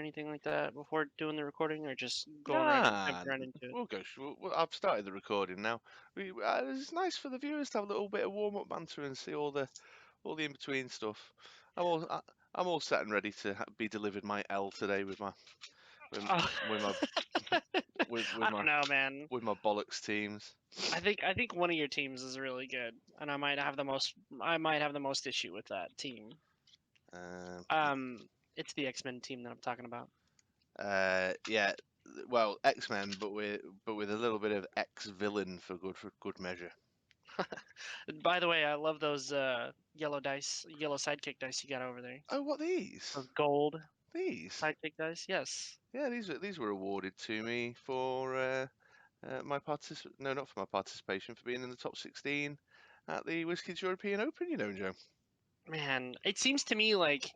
anything like that before doing the recording, or just Nah, jumping right into it? we'll go. I've started the recording now. It's nice for the viewers to have a little bit of warm-up banter and see all the in between stuff. I'm all set and ready to be delivered my L today with my with, with my with I don't my know, man. with my bollocks teams. I think one of your teams is really good, and I might have the most issue with that team. Um, It's the X-Men team that I'm talking about. yeah, well, X-Men, but with a little bit of ex-villain for good measure. By the way, I love those yellow sidekick dice you got over there. Oh, what these? Those gold These? sidekick dice. Yes. Yeah, these were awarded to me for not for my participation, for being in the top 16 at the WizKids European Open. You know, Joe. Man, it seems to me like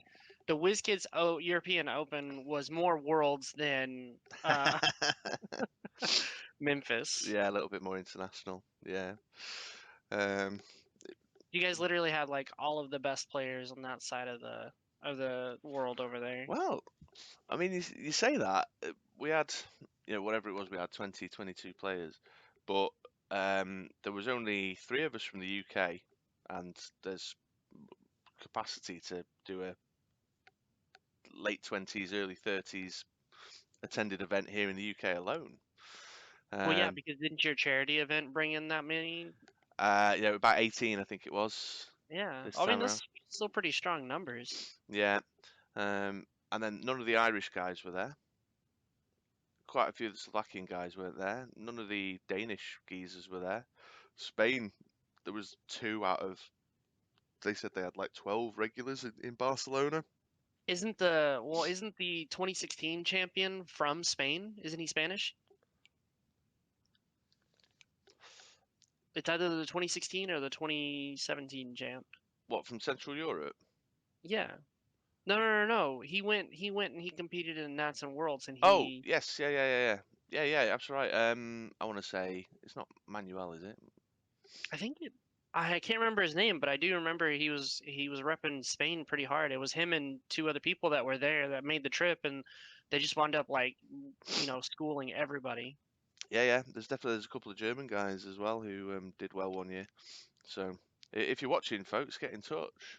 the WizKids European Open was more worlds than Memphis. Yeah, a little bit more international. Yeah. Um, You guys literally had like all of the best players on that side of the world over there. well, I mean, you say that we had, whatever it was, we had 20, 22 players, but there was only 3 of us from the UK, and there's capacity to do a late 20s, early 30s attended event here in the UK alone. Well, yeah, because didn't your charity event bring in that many? About 18, I think it was Yeah, this I mean time that's around. still pretty strong numbers. Yeah, and then none of the Irish guys were there. Quite a few of the Slovakian guys weren't there. None of the Danish geezers were there. Spain, there was 2 out of. They said they had like 12 regulars in Barcelona. Isn't the 2016 champion from Spain? Isn't he Spanish? It's either the 2016 or the 2017 champ. What, from Central Europe? Yeah. No, no, no, no. He went and he competed in Nats and Worlds, and Oh, he. yes, yeah. That's right. I want to say it's not Manuel, is it? I think it. I can't remember his name, but I do remember he was repping Spain pretty hard. It was him and 2 other people that were there that made the trip, and they just wound up like, schooling everybody. Yeah. There's a couple of German guys as well who did well one year. So if you're watching, folks, get in touch.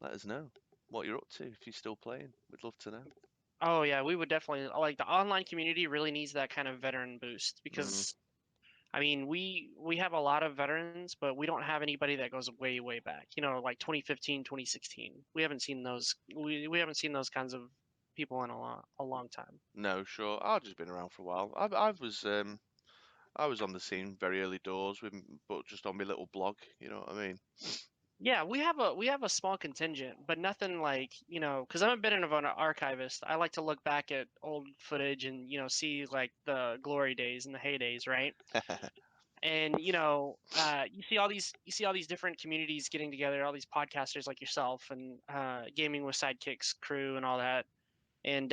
Let us know what you're up to if you're still playing. We'd love to know. Oh yeah, we would definitely like the online community really needs that kind of veteran boost Mm, because I mean we have a lot of veterans, but we don't have anybody that goes way way back. Like 2015, 2016. We haven't seen those we haven't seen those kinds of people in a long time. no, sure. I've just been around for a while. I was on the scene very early doors but just on my little blog. You know what I mean? Yeah, we have a small contingent, but nothing like, because I'm a bit of an archivist. I like to look back at old footage and, see like the glory days and the heydays, right? And you see all these different communities getting together, all these podcasters like yourself and gaming with sidekicks crew and all that, and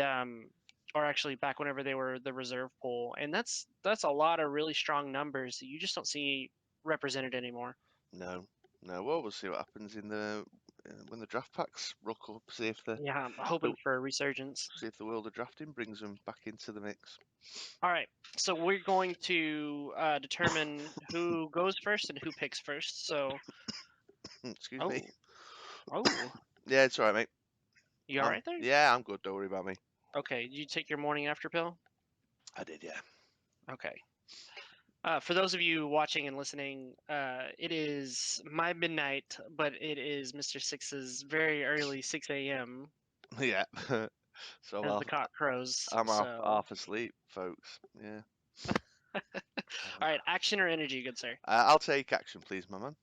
or actually back whenever they were the reserve pool, and that's a lot of really strong numbers that you just don't see represented anymore. No, no. Well, we'll see what happens in the when the draft packs rock up. Yeah, I'm The hoping for a resurgence. see if the world of drafting brings them back into the mix. All right, so we're going to determine who goes first and who picks first. So, Excuse me. oh, oh, Yeah, it's all right, mate. you all right there? I'm good. Don't worry about me. Okay, did you take your morning after pill? I did, yeah. Okay. For those of you watching and listening, it is my midnight, but it is Mr. Six's very early 6 a.m. Yeah. So as the cock crows. I'm So, half asleep, folks. Yeah. all right, action or energy, good sir? I'll take action, please, my man.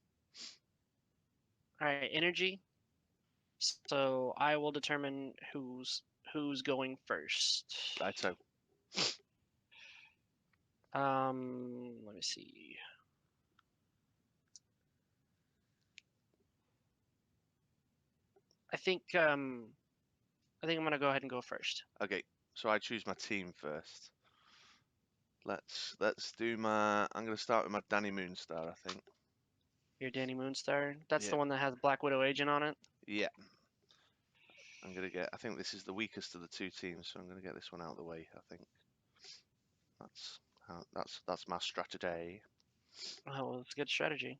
All right, energy. So I will determine who's going first. Right, so Let me see. I think I'm gonna go ahead and go first. okay. So I choose my team first. Let's do my. I'm gonna start with my Danny Moonstar, I think. Your Danny Moonstar. That's Yeah. the one that has Black Widow Agent on it. Yeah. I think this is the weakest of the two teams, so I'm gonna get this one out of the way. I think that's my strategy. Oh, well, it's a good strategy.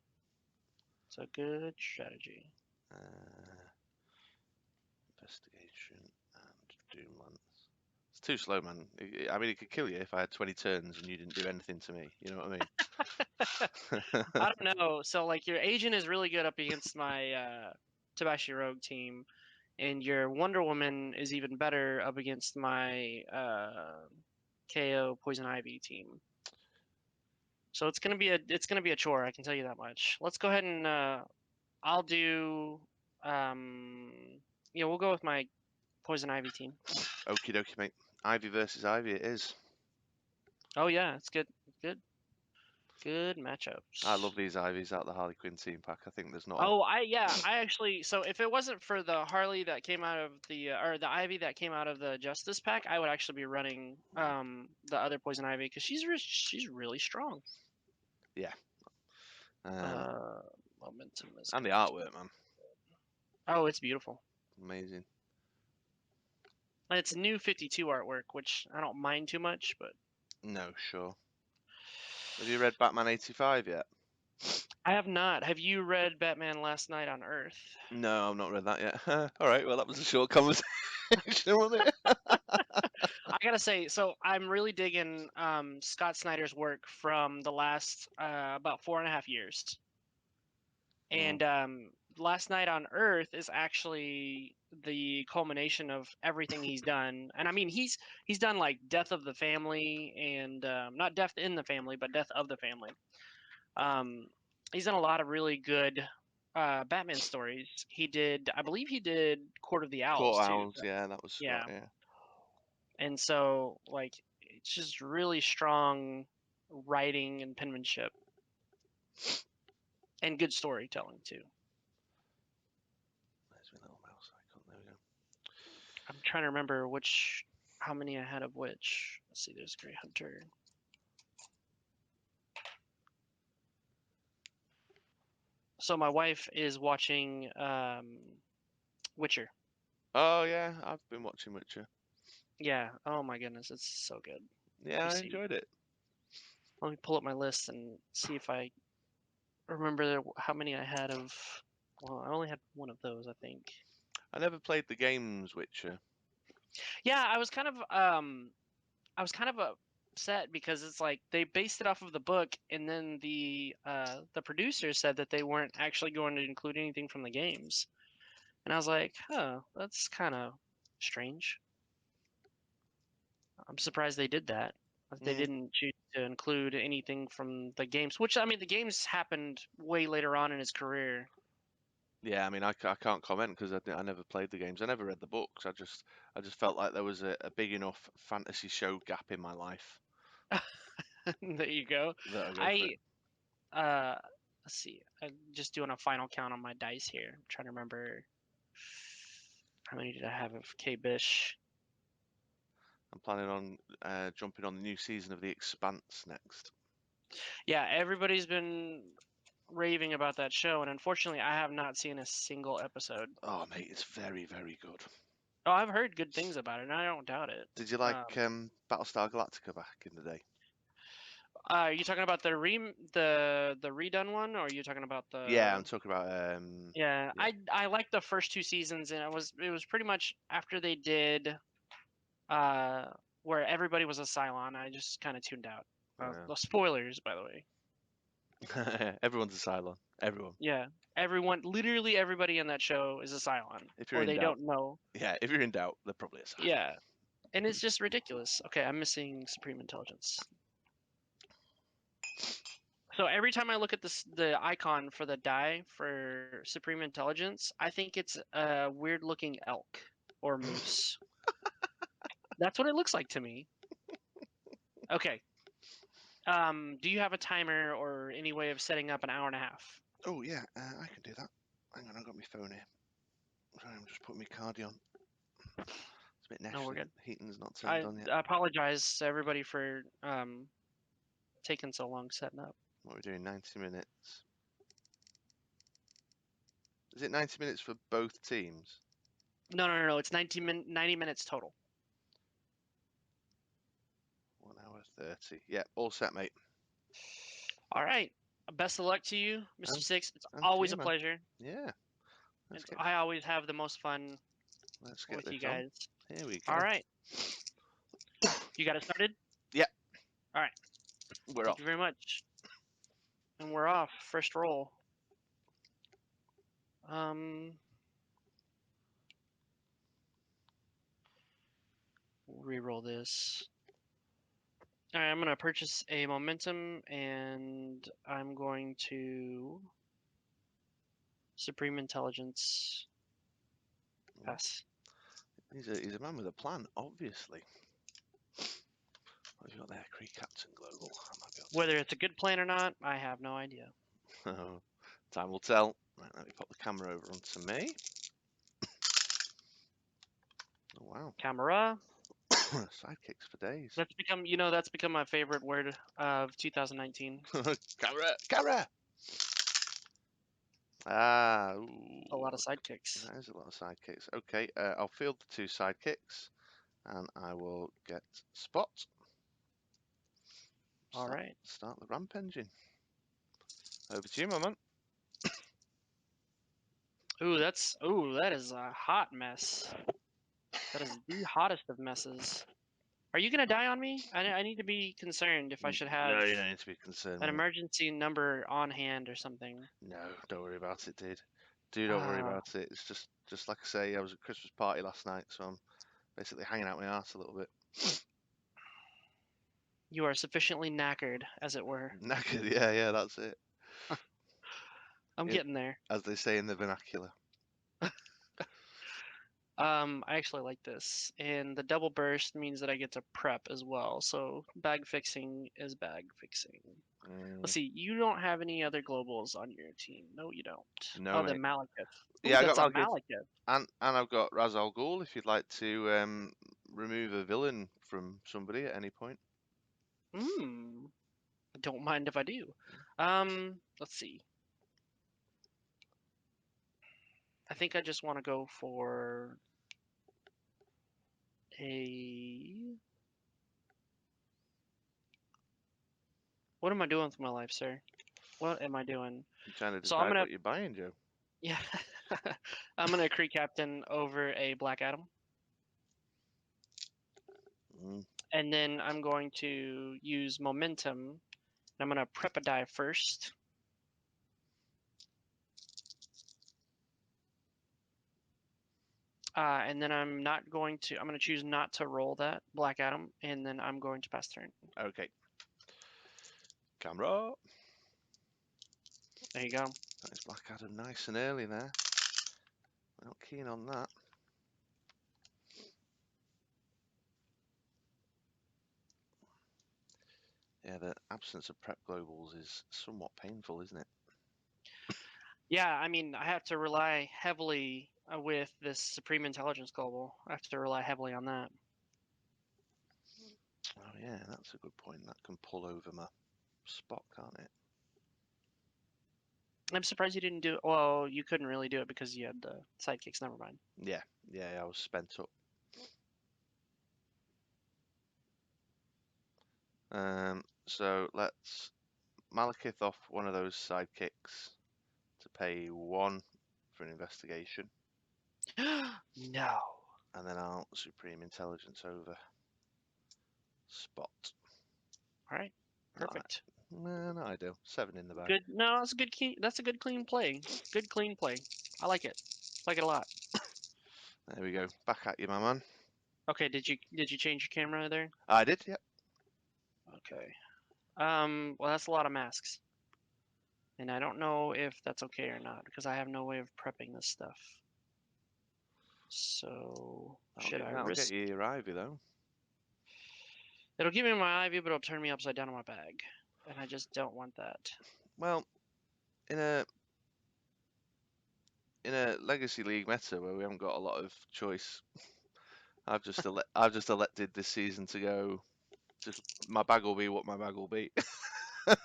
It's a good strategy. Investigation and Doomlands. It's too slow, man. I mean, it could kill you if I had 20 turns and you didn't do anything to me. You know what I mean? I don't know. So like your agent is really good up against my Tabashi Rogue team, and your Wonder Woman is even better up against my KO Poison Ivy team. So it's gonna be a chore. I can tell you that much. Let's go ahead and I'll do yeah, we'll go with my Poison Ivy team. Okie dokie, mate. Ivy versus Ivy it is. Oh yeah, it's good. Good matchups. I love these Ivies out of the Harley Quinn team pack. I think there's not. Oh, I actually, so if it wasn't for the Harley that came out of the or the Ivy that came out of the Justice pack, I would actually be running the other Poison Ivy because she's really strong. Yeah. Momentum is And the good. artwork, man. Oh, it's beautiful. Amazing. It's new 52 artwork, which I don't mind too much, but No, sure. Have you read Batman 85 yet? I have not. Have you read Batman Last Night on Earth? No, I've not read that yet. All right, well, that was a short conversation, wasn't it? I gotta say, so I'm really digging Scott Snyder's work from the last about 4.5 years. And Last Night on Earth is actually the culmination of everything he's done. And I mean, he's done like Death of the Family and not Death in the Family, but Death of the Family. He's done a lot of really good Batman stories. I believe he did Court of the Owls Court too. Owls, yeah, that was Yeah. Scott, yeah. And so like it's just really strong writing and penmanship. And good storytelling too. There's my little mouse icon. There we go. I'm trying to remember how many I had of which. Let's see, there's Grey Hunter. So my wife is watching Witcher. Oh yeah, I've been watching Witcher. Yeah. Oh my goodness, it's so good. Yeah, I enjoyed it. Let me pull up my list and see if I remember how many I had of. Well, I only had one of those, I think. I never played the games Witcher. Yeah, I was kind of upset because it's like they based it off of the book, and then the producers said that they weren't actually going to include anything from the games, and I was like, huh, that's kind of strange. I'm surprised they did that. They didn't choose to include anything from the games, which I mean, the games happened way later on in his career. Yeah, I mean, I can't comment because I never played the games. I never read the books. I just felt like there was a big enough fantasy show gap in my life There you go. that I go for it. Let's see. I'm just doing a final count on my dice here. I'm trying to remember how many did I have of K-Bish. I'm planning on jumping on the new season of The Expanse next. Yeah, everybody's been raving about that show, and unfortunately, I have not seen a single episode. Oh, mate, it's very, very good. Oh, I've heard good things about it, and I don't doubt it. Did you like Battlestar Galactica back in the day? Are you talking about the redone one, or are you talking about the? Yeah, I'm talking about. Yeah, I liked the first 2 seasons, and it was pretty much after they did, where everybody was a Cylon. I just kind of tuned out. The spoilers, by the way. Everyone's a Cylon. Everyone. Yeah, literally everybody in that show is a Cylon, If you're or in they doubt. don't know. Yeah, if you're in doubt, they're probably a Cylon. Yeah, and it's just ridiculous. Okay, I'm missing Supreme Intelligence. So every time I look at the icon for the die for Supreme Intelligence, I think it's a weird looking elk or moose. That's what it looks like to me. Okay. Do you have a timer or any way of setting up an hour and a half? Oh yeah, I can do that. Hang on, I've got my phone here. Sorry, I'm just putting my cardi on. It's a bit nasty. No, we're good. Heating's not turned on yet. I apologize to everybody for taking so long setting up. What are we doing? 90 minutes. Is it 90 minutes for both teams? No. It's 90 minutes total. 1 hour 30. Yeah, all set, mate. All right. Best of luck to you, Mr. And, Six. It's and to always you, a man. pleasure. Yeah. Let's I always have the most fun get with you this on. guys. Here we go. All right. You got it started? Yeah. All right. We're Thank off. you very much. And we're off. First roll. Reroll this. All right, I'm going to purchase a momentum, and I'm going to Supreme Intelligence. Pass. He's a man with a plan, obviously. What have you got there? Cree Captain Global. Whether it's a good plan or not, I have no idea. Time will tell. Right, let me pop the camera over onto me. Oh, wow. Camera. Sidekicks for days. That's become my favorite word of 2019. Camera! Ah, ooh. A lot of sidekicks. That is a lot of sidekicks. Okay, I'll field the 2 sidekicks, and I will get Spot. All right. Start the ramp engine. Over to you, my man. That is a hot mess. That is the hottest of messes. Are you gonna die on me? I need to be concerned if I should have No, you don't need to be concerned. an emergency number on hand or something. No, don't worry about it, dude. Don't worry about it. It's just like I say, I was at a Christmas party last night, so I'm basically hanging out my arse a little bit. You are sufficiently knackered, as it were. Knackered, yeah, that's it. I'm getting there. As they say in the vernacular. I actually like this, and the double burst means that I get to prep as well. So bag fixing is bag fixing. Let's see. You don't have any other globals on your team. No, you don't. No, the mate. Malekith. Yeah, I that's got a Malekith. And I've got Raz Al Ghul if you'd like to remove a villain from somebody at any point. I don't mind if I do. Let's see. I think I just want to go for a... What am I doing with my life, sir? What am I doing? You're trying to decide what you're buying, Joe. Yeah. I'm going to Kree Captain over a Black Adam. And then I'm going to use Momentum. I'm going to prep a die first. And then I'm going to choose not to roll that Black Adam, and then I'm going to pass turn. Okay. Camera. There you go. That's Black Adam nice and early there. Not keen on that. Yeah, the absence of prep globals is somewhat painful, isn't it? Yeah, I mean, I have to rely heavily with this Supreme Intelligence Global. I have to rely heavily on that. Oh yeah, that's a good point. That can pull over my Spot, can't it? I'm surprised you didn't do it. Well, you couldn't really do it because you had the sidekicks. Never mind. Yeah, I was spent up. So let's Malekith off one of those sidekicks to pay 1 for an investigation. No. And then I'll Supreme Intelligence over Spot. All right. Perfect. No, I do. 7 in the bag. Good. No, that's a good key. That's a good clean play. Good clean play. I like it. Like it a lot. There we go. Back at you, my man. Okay. Did you change your camera there? I did. Yep. Okay. Well, that's a lot of masks. And I don't know if that's okay or not because I have no way of prepping this stuff. So should I risk? That'll get you your Ivy though. It'll give me my Ivy, but it'll turn me upside down in my bag, and I just don't want that. Well, in a Legacy League meta where we haven't got a lot of choice, I've just elected this season to go. Just my bag will be what my bag will be.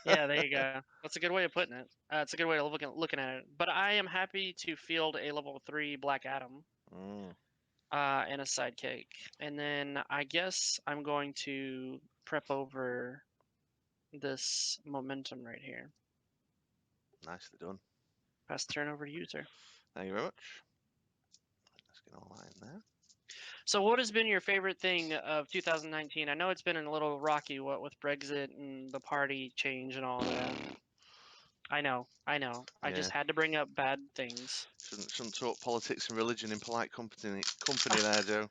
Yeah, there you go. That's a good way of putting it. It's a good way of looking at it. But I am happy to field a level 3 Black Adam. and a sidekick. And then I guess I'm going to prep over this momentum right here. Nicely done. Pass the turn over to you, sir. Thank you very much. Let's get all that in there. So what has been your favorite thing of 2019? I know it's been a little rocky, what with Brexit and the party change and all that. I know. I Yeah. just had to bring up bad things. Shouldn't talk politics and religion in polite company there, Joe.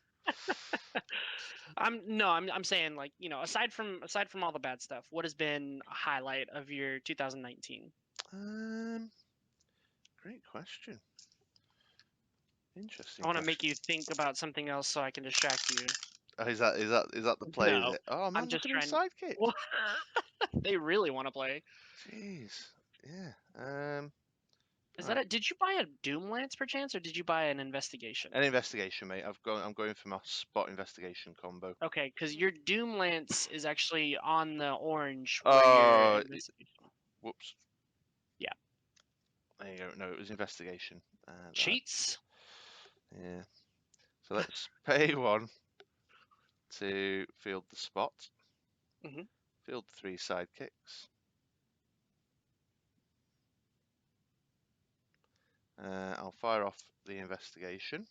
I'm saying, like, you know, aside from all the bad stuff, what has been a highlight of your 2019? Great question. Interesting I want to question. make you think about something else so I can distract you. Oh, is that the play? No, Is it? Oh man, I'm look just at his trying. sidekick. Well, they really want to play. Jeez. Yeah. Is Right. that it? Did you buy a Doom Lance perchance, or did you buy an investigation? An investigation, mate. I'm going for my spot investigation combo. Okay, because your Doom Lance is actually on the orange where your Oh, investigation. whoops. Yeah. There you go. No, it was investigation. Cheats. Yeah. So let's pay 1 to field the spot. Mhm. Field 3 sidekicks. I'll fire off the investigation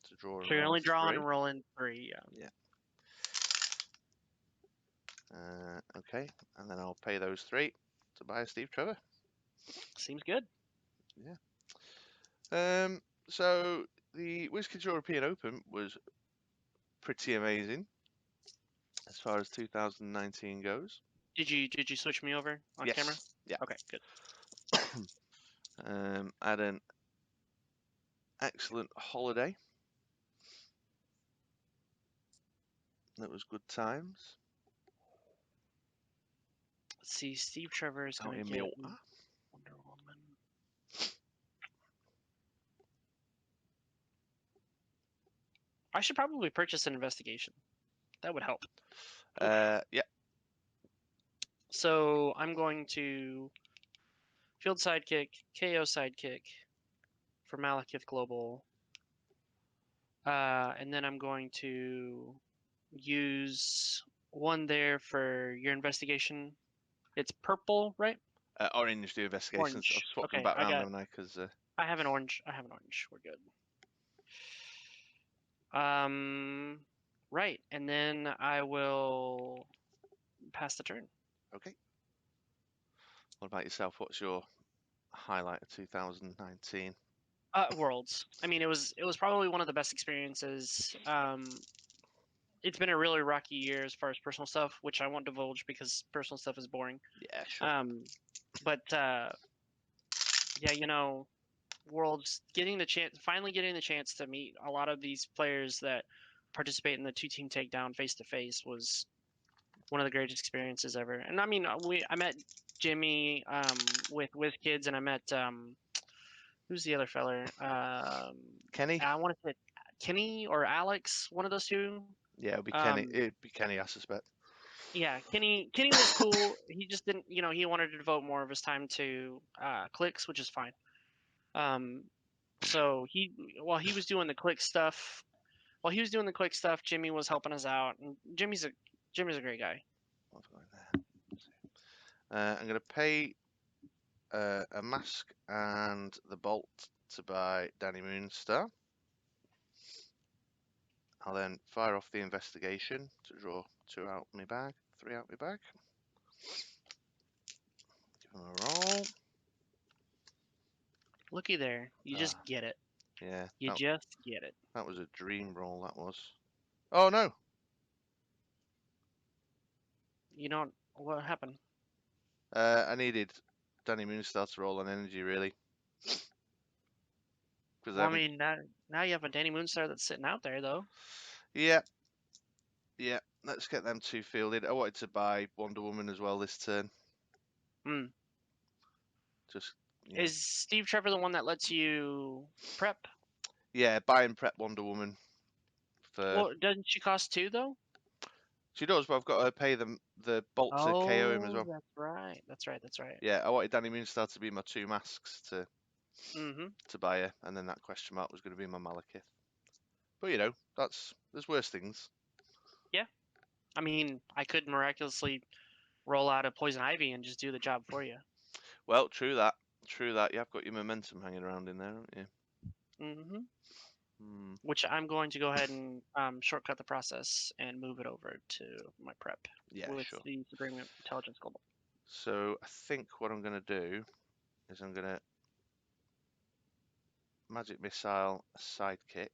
to draw and So you're roll only drawing 3. and rolling 3. Yeah. Okay, and then I'll pay those 3 to buy a Steve Trevor. Seems good. Yeah. So the WizKids European Open was pretty amazing as far as 2019 goes. Did you switch me over on Yes. camera? Yeah. Okay, good. I had an excellent holiday. That was good times. Let's see. Steve Trevor is Out going in to get Malta. Wonder Woman. I should probably purchase an investigation. That would help. Yeah. So I'm going to field sidekick, KO sidekick for Malekith Global. And then I'm going to use one there for your investigation. It's purple, right? Orange do investigations. Orange. I've swapped them Okay, back round, haven't I? Because I have an orange. We're good. Right, and then I will pass the turn. okay. What about yourself? What's your highlight of 2019? Worlds. I mean, it was probably one of the best experiences. It's been a really rocky year as far as personal stuff, which I won't divulge because personal stuff is boring. Yeah, sure. But yeah, you know, Worlds finally getting the chance to meet a lot of these players that participate in the 2-team takedown face to face was one of the greatest experiences ever. And I mean, I met Jimmy with WizKids, and I met who's the other feller? Kenny? I want to say Kenny or Alex, one of those two. Yeah, it'd be Kenny. It'd be Kenny, I suspect. Yeah, Kenny was cool. He just didn't, you know, he wanted to devote more of his time to clicks, which is fine. So while he was doing the quick stuff, Jimmy was helping us out, and Jimmy's a great guy. I'm going to pay a mask and the bolt to buy Danny Moonstar. I'll then fire off the investigation to draw 2 out my bag, 3 out my bag. Give him a roll. Looky there, you just get it. Yeah. You just get it. That was a dream roll, that was. Oh, no. You know what happened? I needed Danny Moonstar to roll on energy, really. Well, I mean, now you have a Danny Moonstar that's sitting out there, though. Yeah. Yeah. Let's get them 2 fielded. I wanted to buy Wonder Woman as well this turn. Just. Yeah. Is Steve Trevor the one that lets you prep? Yeah, buy and prep Wonder Woman. Well, doesn't she cost 2 though? She does, but I've got to pay them the bolt to KO him as well. That's right. That's right. Yeah, I wanted Danny Moonstar to be my 2 masks to Mm-hmm. to buy her, and then that question mark was going to be my Malekith. But there's worse things. Yeah. I mean, I could miraculously roll out a poison ivy and just do the job for you. Well, true that. True that. You have got your momentum hanging around in there, haven't you? Mm-hmm. Hmm. Which I'm going to go ahead and shortcut the process and move it over to my prep Yeah, with sure. the Supreme Intelligence Global. So I think what I'm going to do is I'm going to magic missile sidekick.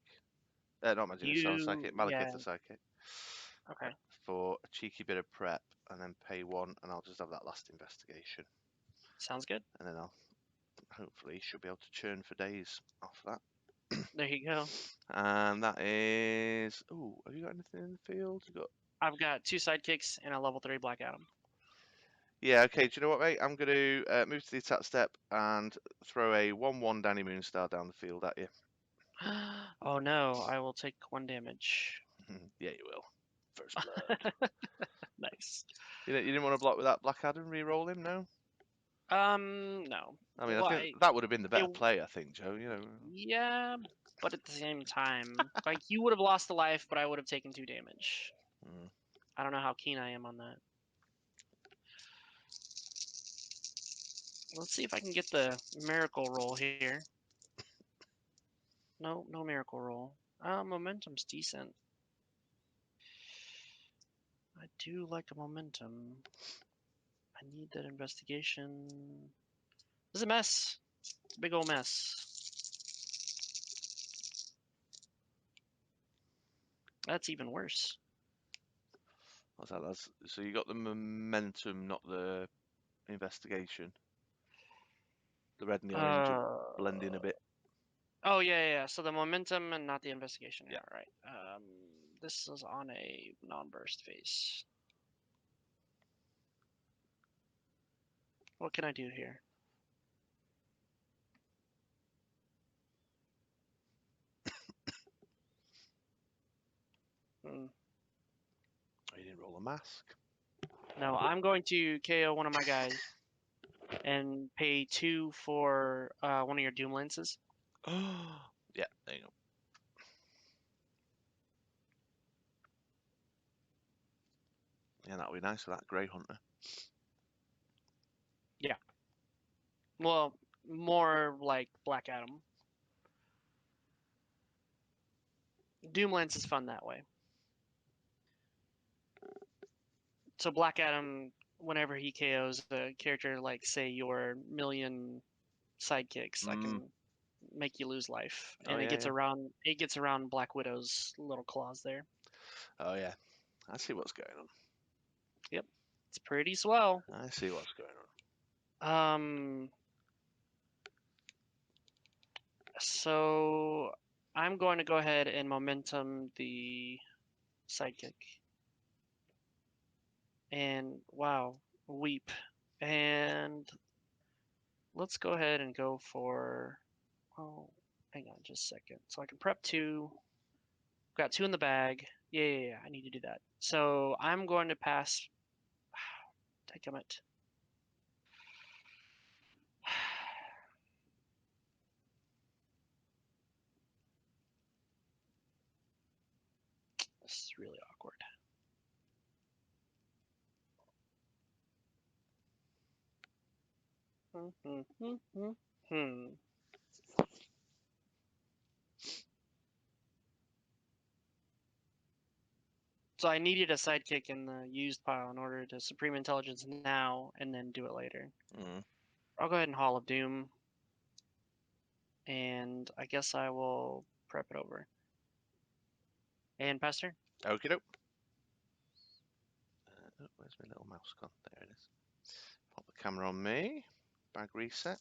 Not magic missile sidekick. Yeah. Malachite sidekick. Okay. For a cheeky bit of prep, and then pay 1, and I'll just have that last investigation, Sounds good. and then I'll hopefully should be able to churn for days off that. There you go. And that is. Oh, have you got anything in the field? You got. I've got 2 sidekicks and a level 3 Black Adam. Yeah, okay. Do you know what, mate? I'm going to move to the attack step and throw a 1/1 Danny Moonstar down the field at you. Oh no, I will take 1 damage. Yeah, you will. First blood. Nice. You didn't want to block with that Black Adam, re-roll him, no? No. I mean, I Well, think that would have been the better it, play, I think, Joe. yeah, but at the same time, like you would have lost a life, but I would have taken 2 damage. Mm. I don't know how keen I am on that. Let's see if I can get the miracle roll here. No, no miracle roll. Momentum's decent. I do like a momentum. I need that investigation. This is a mess. It's a big old mess. That's even worse. What's that? So you got the momentum, not the investigation. The red and the orange are blending a bit. Oh yeah. So the momentum and not the investigation. Yeah. Right. This is on a non-burst phase. What can I do here? Oh, you didn't roll a mask. No, I'm going to KO one of my guys and pay 2 for one of your Doom Lances. Yeah, there you go. Yeah, that'll be nice for that Grey Hunter. Yeah. Well, more like Black Adam. Doom Lance is fun that way. So Black Adam, whenever he KOs a character like, say, your million sidekicks, I can make you lose life, and it gets around Black Widow's little claws there. Oh yeah, I see what's going on. Yep, it's pretty swell. I see what's going on. So I'm going to go ahead and momentum the sidekick. And wow, weep. And let's go ahead and go for, oh, hang on just a second. So I can prep 2. Got 2 in the bag. Yeah, I need to do that. So I'm going to pass. Take it. This is really awkward. So I needed a sidekick in the used pile in order to Supreme Intelligence now and then do it later. I'll go ahead and Hall of Doom. And I guess I will prep it over. And Pastor? Okie doke. Where's my little mouse gone? There it is. Pop the camera on me. Bag reset.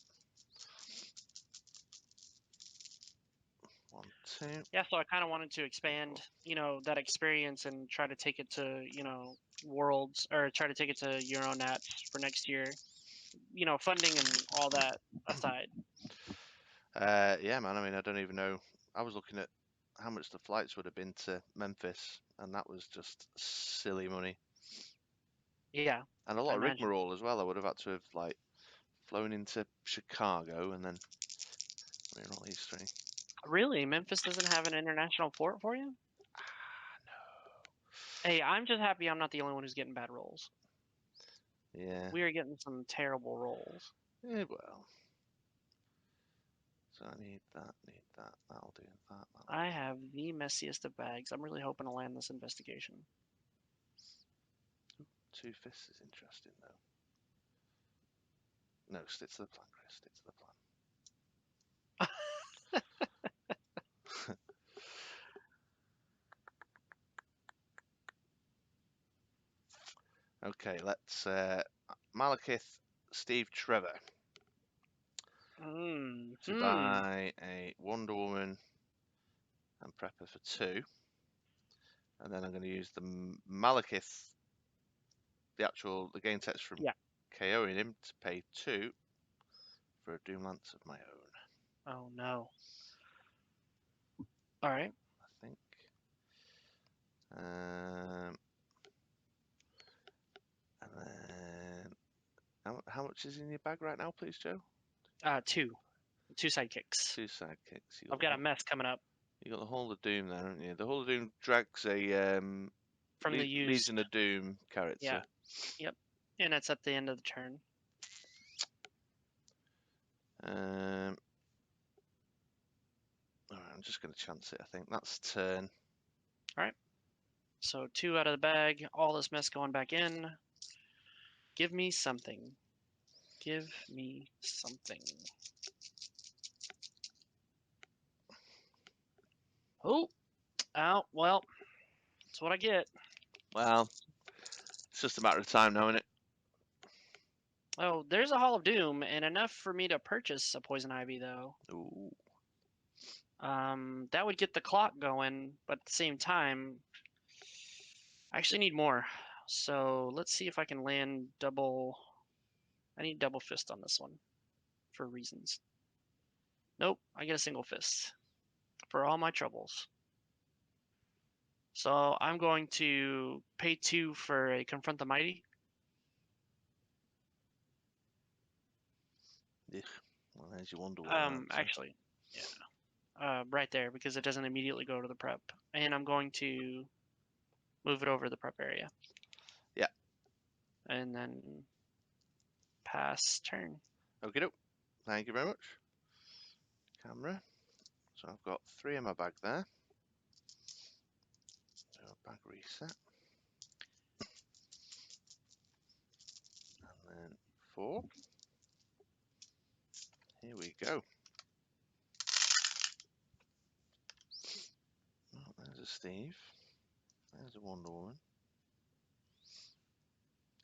1, 2. Yeah, so I kind of wanted to expand, that experience and try to take it to, Worlds, or try to take it to Euronat for next year. Funding and all that aside. Yeah, man. I mean, I don't even know. I was looking at how much the flights would have been to Memphis, and that was just silly money. Yeah. And a lot of rigmarole as well. I would have had to have flown into Chicago and then. Where are all these 3? Really? Memphis doesn't have an international port for you? No. Hey, I'm just happy I'm not the only one who's getting bad rolls. Yeah. We are getting some terrible rolls. Yeah, well. So I need that, that'll do that. I have the messiest of bags. I'm really hoping to land this investigation. Two fists is interesting, though. No, stick to the plan, Chris. Stick to the plan. Okay, let's Malekith Steve Trevor to buy a Wonder Woman and Prepper for 2. And then I'm going to use the Malekith, the game text from KOing him to pay 2 for a Doom Lance of my own. Oh no. All right. I think. And then how much is in your bag right now, please, Joe? 2 sidekicks. 2 sidekicks. I've got a mess coming up. You got the Hall of Doom there, haven't you? The Hall of Doom drags a from the used Legion of Doom character. Yeah. Yep. And it's at the end of the turn. Alright, I'm just going to chance it, I think. That's turn. Alright. So 2 out of the bag. All this mess going back in. Give me something. Give me something. Oh. Well. That's what I get. Well, it's just a matter of time now, isn't it? Oh, there's a Hall of Doom, and enough for me to purchase a Poison Ivy, though. Ooh. That would get the clock going, but at the same time, I actually need more. So let's see if I can land double. I need double fist on this one for reasons. Nope, I get a single fist for all my troubles. So I'm going to pay 2 for a Confront the Mighty. Yeah. Well, there's your Wonder Woman answer. Actually, yeah. Right there, because it doesn't immediately go to the prep. And I'm going to move it over the prep area. Yeah. And then pass turn. Okay, doke. Thank you very much. Camera. So I've got 3 in my bag there. So bag reset. And then 4. Here we go. Oh, there's a Steve. There's a Wonder Woman.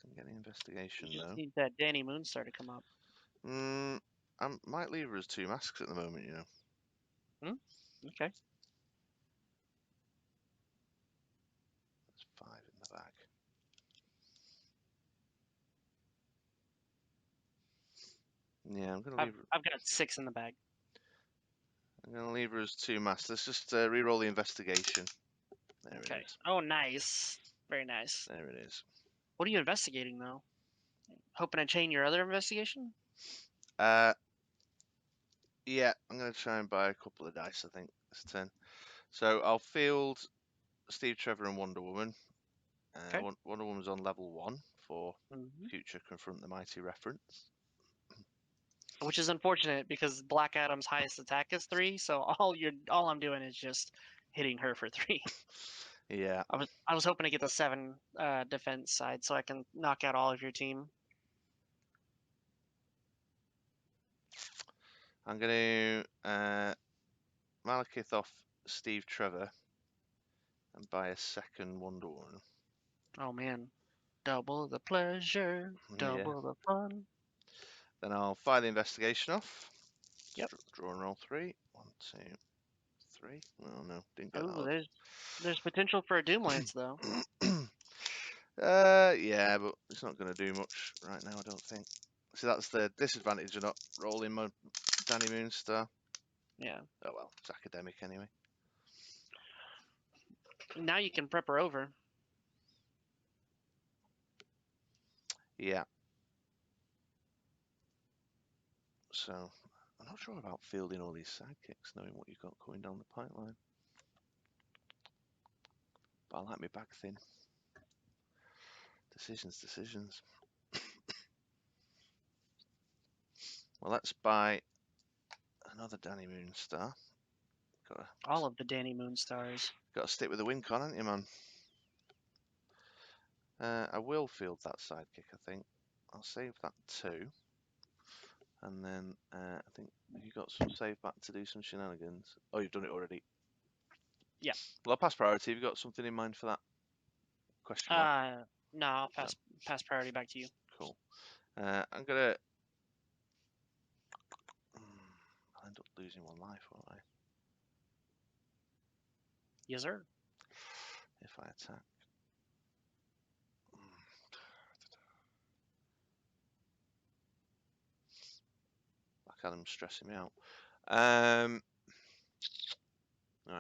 Didn't get the investigation You just though. need that Danny Moonstar to come up. I might leave her as 2 masks at the moment, you know. Okay. There's 5 in the bag. Yeah, I'm gonna leave her. I've got 6 in the bag. I'm gonna leave her as 2 masks. Let's just re-roll the investigation. There Okay. it is. Oh, nice. Very nice. There it is. What are you investigating, though? Hoping to chain your other investigation? Yeah, I'm going to try and buy a couple of dice, I think, this turn. So I'll field Steve Trevor and Wonder Woman. Okay. Wonder Woman's on level 1 for Mhm. future Confront the Mighty reference. Which is unfortunate because Black Adam's highest attack is 3, so all I'm doing is just hitting her for 3. Yeah. I was hoping to get the 7 defense side so I can knock out all of your team. I'm going to Malekith off Steve Trevor and buy a second Wonder Woman. Oh man, double the pleasure, double the fun. Then I'll fire the investigation off. Yep. Draw and roll 3. 1, 2, 3. Oh no, didn't get that. Oh, there's potential for a Doom Lance though. Yeah, but it's not going to do much right now, I don't think. See, that's the disadvantage of not rolling my Danny Moonstar. Yeah. Oh well, it's academic anyway. Now you can prep her over. Yeah. So, I'm not sure about fielding all these sidekicks, knowing what you've got coming down the pipeline. But I like me back thin. Decisions. Well, let's buy another Danny Moonstar. All of the Danny Moonstars. Got to stick with the win con, haven't you, man? I will field that sidekick, I think. I'll save that too. And then I think you got some save back to do some shenanigans. Oh, you've done it already. Yeah. Well, I'll pass priority. Have you got something in mind for that? Question mark? No, I'll pass priority back to you. Cool. I'm gonna. I'll end up losing one life, won't I? Yes, sir. If I attack. Black Adam's stressing me out. Alright,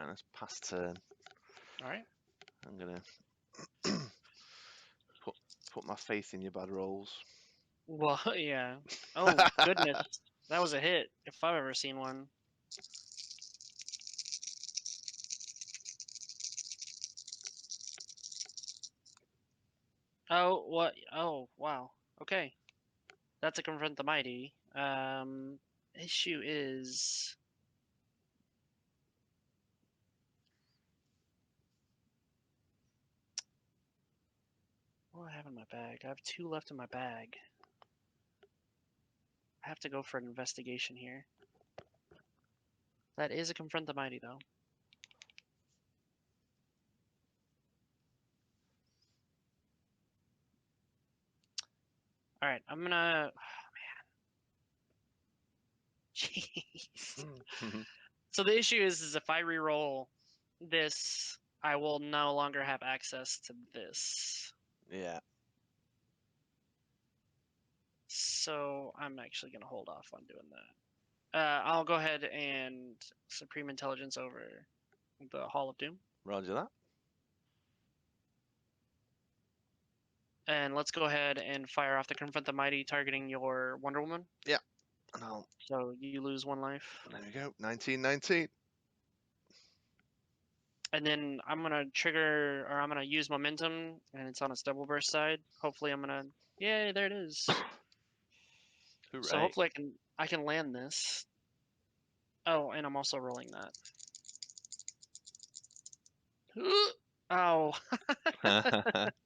let's pass turn. Alright. I'm gonna put my faith in your bad rolls. Well, yeah. Oh, goodness. That was a hit, if I've ever seen one. Oh, what? Oh, wow. Okay. That's a Confront the Mighty. Issue is... What do I have in my bag? I have 2 left in my bag. I have to go for an investigation here. That is a Confront the Mighty, though. Alright, I'm gonna... Oh, man. Jeez. So the issue is if I re-roll this, I will no longer have access to this. Yeah. So I'm actually going to hold off on doing that. I'll go ahead and Supreme Intelligence over the Hall of Doom. Roger that. And let's go ahead and fire off the Confront the Mighty targeting your Wonder Woman. Yeah. And I'll... So you lose 1 life. There we go. 1919. And then I'm going to trigger, or I'm going to use Momentum, and it's on its double burst side. Hopefully I'm going to... Yay, there it is. Hooray. So hopefully I can land this. Oh, and I'm also rolling that. Oh.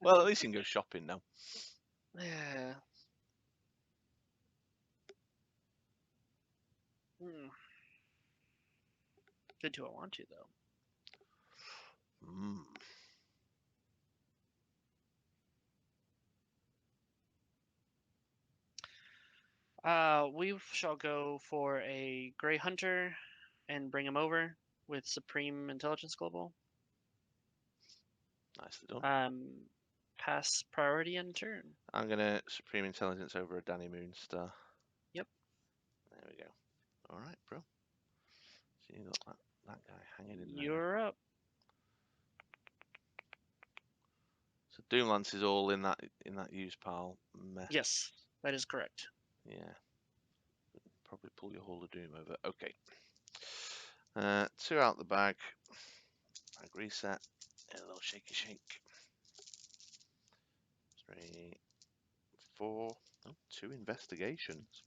Well, at least you can go shopping now. Yeah. Good do I want to, though. We shall go for a Grey Hunter and bring him over with Supreme Intelligence Global. Nicely done. Pass priority and turn. I'm gonna Supreme Intelligence over a Danny Moonstar. Yep. There we go. All right, bro. So you got that guy hanging in there. You're up. So Doomlance is all in that use pile mess. Yes, that is correct. Yeah. Probably pull your Hall of Doom over. Okay. 2 out the bag. Bag reset. And a little shaky shake. 3, 4. Oh, 2 investigations.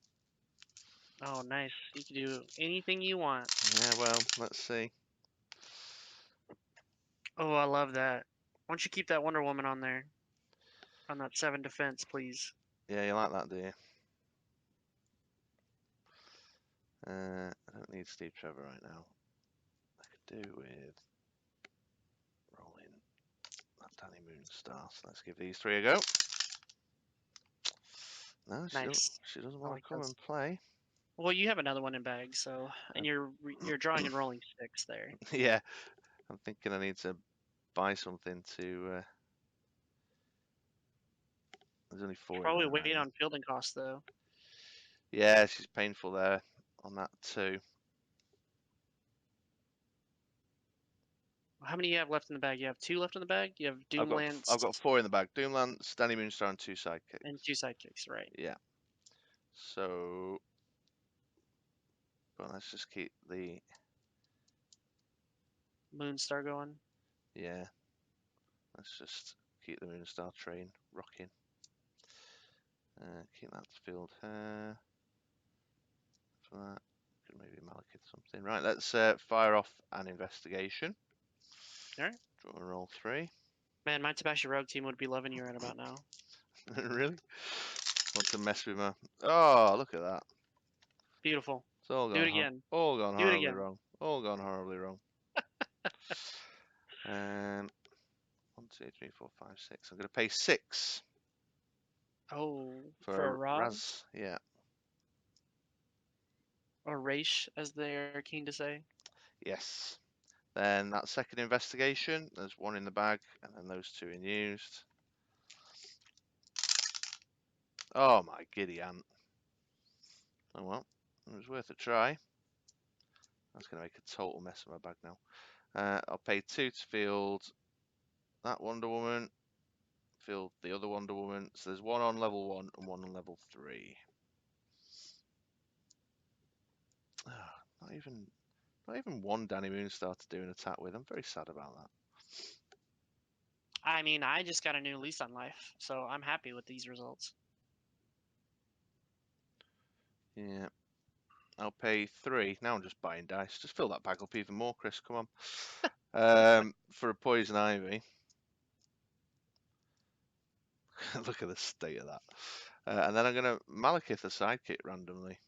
Oh, nice. You can do anything you want. Yeah, well, let's see. Oh, I love that. Why don't you keep that Wonder Woman on there? On that 7 defense, please. Yeah, you like that, do you? I don't need Steve Trevor right now. I could do with rolling that Danny Moonstar. So let's give these 3 a go. No, she doesn't want to come and play. Well, you have another one in bag, so and you're drawing and rolling 6 there. Yeah, I'm thinking I need to buy something to. There's only 4. Probably waiting on fielding costs though. Yeah, she's painful there on that too. How many you have left in the bag? You have 2 left in the bag? You have Doomlance? I've got 4 in the bag. Doomlance, Danny Moonstar, and 2 sidekicks. And 2 sidekicks, right. Yeah. So... But let's just keep the Moonstar going. yeah. Let's just keep the Moonstar train rocking. Keep that field here. For that, could maybe Malekith something. Right, let's fire off an investigation. All right. Do you want to roll 3? Man, my Tabashi Rogue team would be loving you right about now. Really? Want to mess with my? Oh, look at that! Beautiful. It's all Do gone. it again. All gone Do it horribly again. wrong. All gone horribly wrong. 1, 2, 3, 4, 5, 6. I'm going to pay 6 Oh, for for a a Rob Raz. Yeah. or Raish, as they're keen to say. Yes. Then that second investigation, there's 1 in the bag, and then those 2 in used. Oh my giddy aunt. Oh well, it was worth a try. That's going to make a total mess of my bag now. I'll pay 2 to field that Wonder Woman, field the other Wonder Woman. So there's 1 on level 1 and 1 on level 3. Not even 1 Danny Moonstar to do an attack with. I'm very sad about that. I mean, I just got a new lease on life, so I'm happy with these results. Yeah. I'll pay 3. Now I'm just buying dice. Just fill that bag up even more, Chris. Come on. For a Poison Ivy. Look at the state of that. And then I'm going to Malekith a sidekick randomly.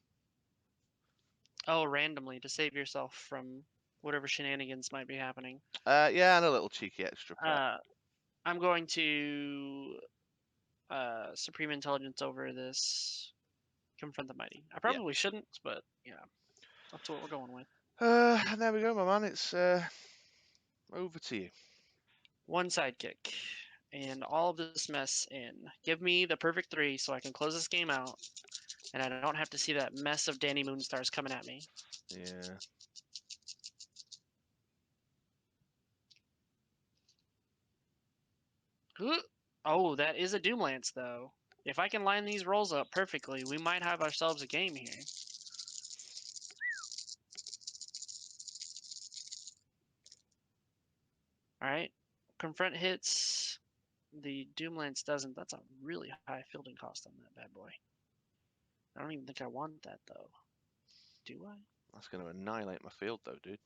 Oh, randomly to save yourself from whatever shenanigans might be happening. Yeah, and a little cheeky extra prep. I'm going to Supreme Intelligence over this Confront the Mighty. I probably shouldn't, but yeah, that's what we're going with. And there we go, my man. It's over to you. 1 sidekick. And all of this mess in. Give me the perfect 3 so I can close this game out. And I don't have to see that mess of Danny Moonstars coming at me. Yeah. Oh, that is a Doomlance, though. If I can line these rolls up perfectly, we might have ourselves a game here. Alright. Confront hits. The Doomlance doesn't. That's a really high fielding cost on that bad boy. I don't even think I want that, though. Do I? That's going to annihilate my field, though, dude.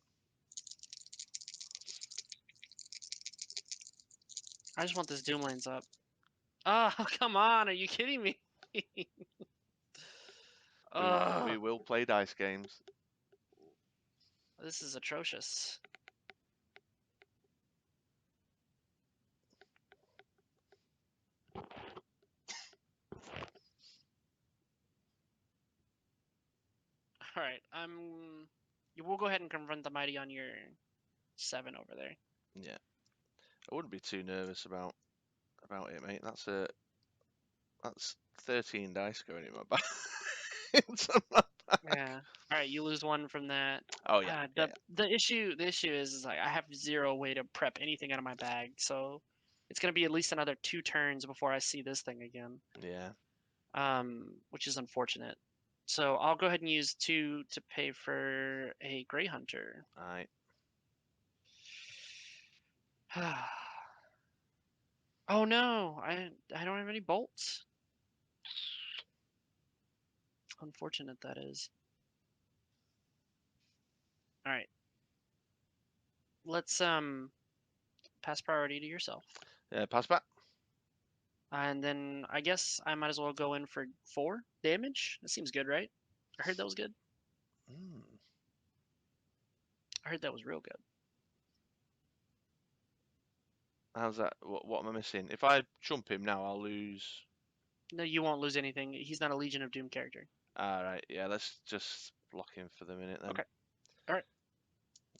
I just want this Doomlance up. Oh, come on. Are you kidding me? We will play dice games. This is atrocious. Alright, we'll go ahead and confront the mighty on your 7 over there. Yeah. I wouldn't be too nervous about it, mate. That's 13 dice going in my bag. Yeah. Alright, you lose 1 from that. Oh yeah. The issue is like I have 0 way to prep anything out of my bag, so it's gonna be at least another 2 turns before I see this thing again. Yeah. Which is unfortunate. So I'll go ahead and use 2 to pay for a Grey Hunter. Alright. Oh no, I don't have any bolts. Unfortunate that is. All right. Let's pass priority to yourself. Yeah, pass back. And then I guess I might as well go in for 4 damage. That seems good, right? I heard that was good. I heard that was real good. How's that? What am I missing? If I jump him now, I'll lose. No, you won't lose anything. He's not a Legion of Doom character. Alright, yeah, let's just block him for the minute then. Okay. Alright.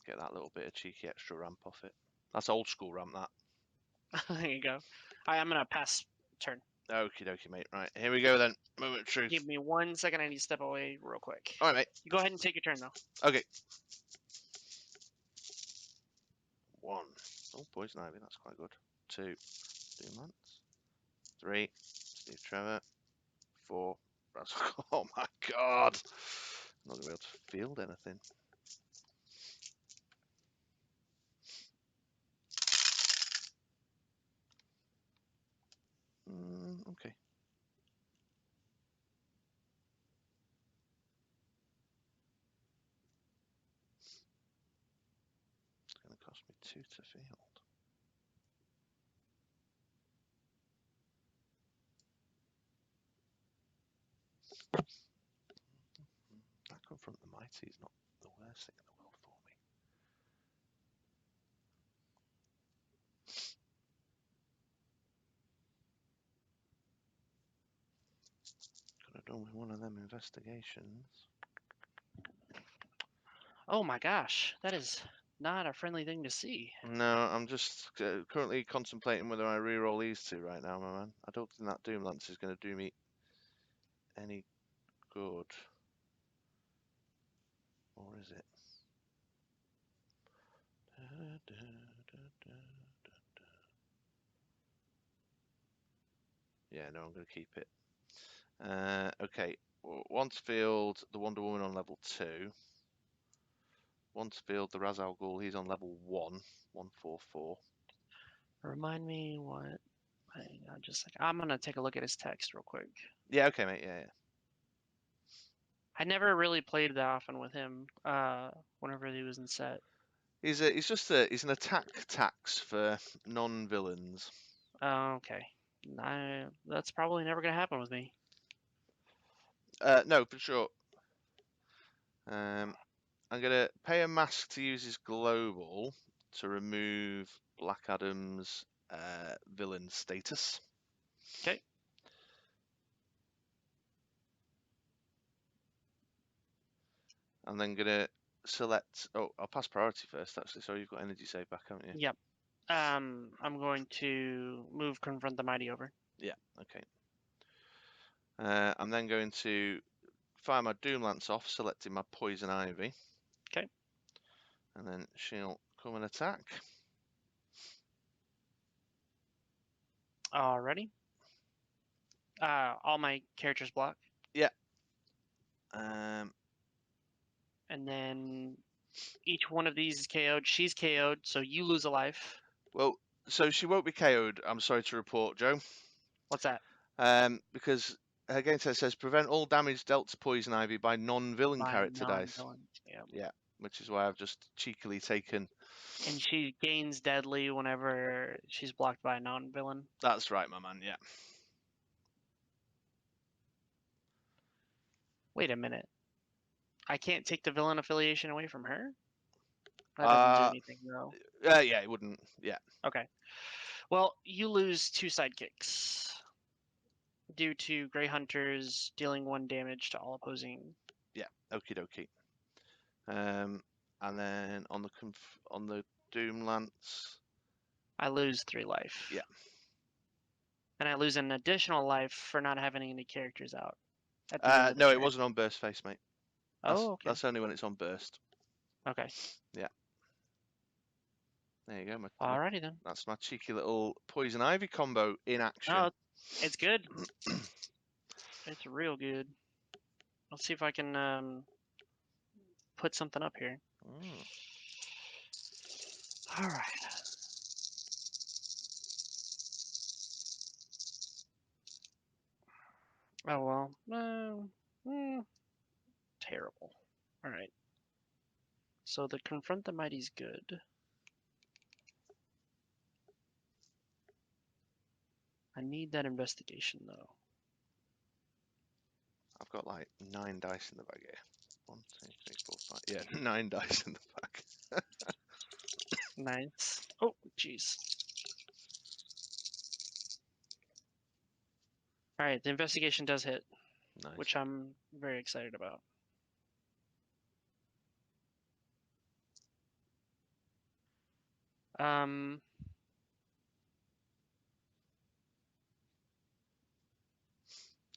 Get that little bit of cheeky extra ramp off it. That's old school ramp, that. There you go. I'm going to pass turn. Okie dokie, mate. Right, here we go then. Moment of truth. Give me 1 second. I need to step away real quick. Alright, mate. You go ahead and take your turn, though. Okay. 1. Oh, Poison Ivy, that's quite good. 2. Doomlance. 3. Steve Trevor. 4. Oh my god. not going to be able to field anything. Okay. It's going to cost me 2 to field. That confront the mighty is not the worst thing in the world for me. Could have done with one of them investigations. Oh my gosh, that is not a friendly thing to see. No, I'm just currently contemplating whether I re-roll these two right now, my man. I don't think that Doom Lance is going to do me any good. Or is it? Yeah, no, I'm going to keep it. Okay, one to field the Wonder Woman on level 2. One to field the Ra's al Ghul, he's on level 1, 144. Remind me what? I'm gonna take a look at his text real quick. Yeah, okay, mate. Yeah. I never really played that often with him. Whenever he was in set. He's an attack tax for non-villains. Okay. That's probably never gonna happen with me. No, for sure. I'm gonna pay a mask to use his global to remove Black Adam's villain status. Okay. I'm then gonna select. Oh, I'll pass priority first. Actually, sorry, you've got energy save back, haven't you? Yep. I'm going to move Confront the Mighty over. Yeah. Okay. I'm then going to fire my Doom Lance off, selecting my Poison Ivy. Okay. And then she'll come and attack. Alrighty. All my characters block. Yeah. And then each one of these is KO'd. She's KO'd, so you lose a life. Well, so she won't be KO'd, I'm sorry to report, Joe. What's that? Because her game set says prevent all damage dealt to Poison Ivy by non-villain character dice. Yep. Yeah, which is why I've just cheekily taken. And she gains deadly whenever she's blocked by a non-villain. That's right, my man. Yeah. Wait a minute. I can't take the villain affiliation away from her? That doesn't do anything, though. Yeah, it wouldn't. Yeah. Okay. Well, you lose 2 sidekicks due to Grey Hunters dealing 1 damage to all opposing. Yeah. Okie dokie. And then on the Doom Lance, I lose 3 life. Yeah. And I lose an additional life for not having any characters out. No, it wasn't on burst face, mate. Okay. That's only when it's on burst. Okay. Yeah. There you go. Alrighty then. That's my cheeky little Poison Ivy combo in action. Oh, it's good. It's real good. Let's see if I can put something up here. All right. Oh well. Terrible. All right. So the Confront the Mighty's good. I need that investigation though. I've got like 9 dice in the bag here. 1, 2, 3, 4, 5. Yeah, 9 dice in the bag. Nice. Oh, jeez. All right, the investigation does hit, Nice. which I'm very excited about.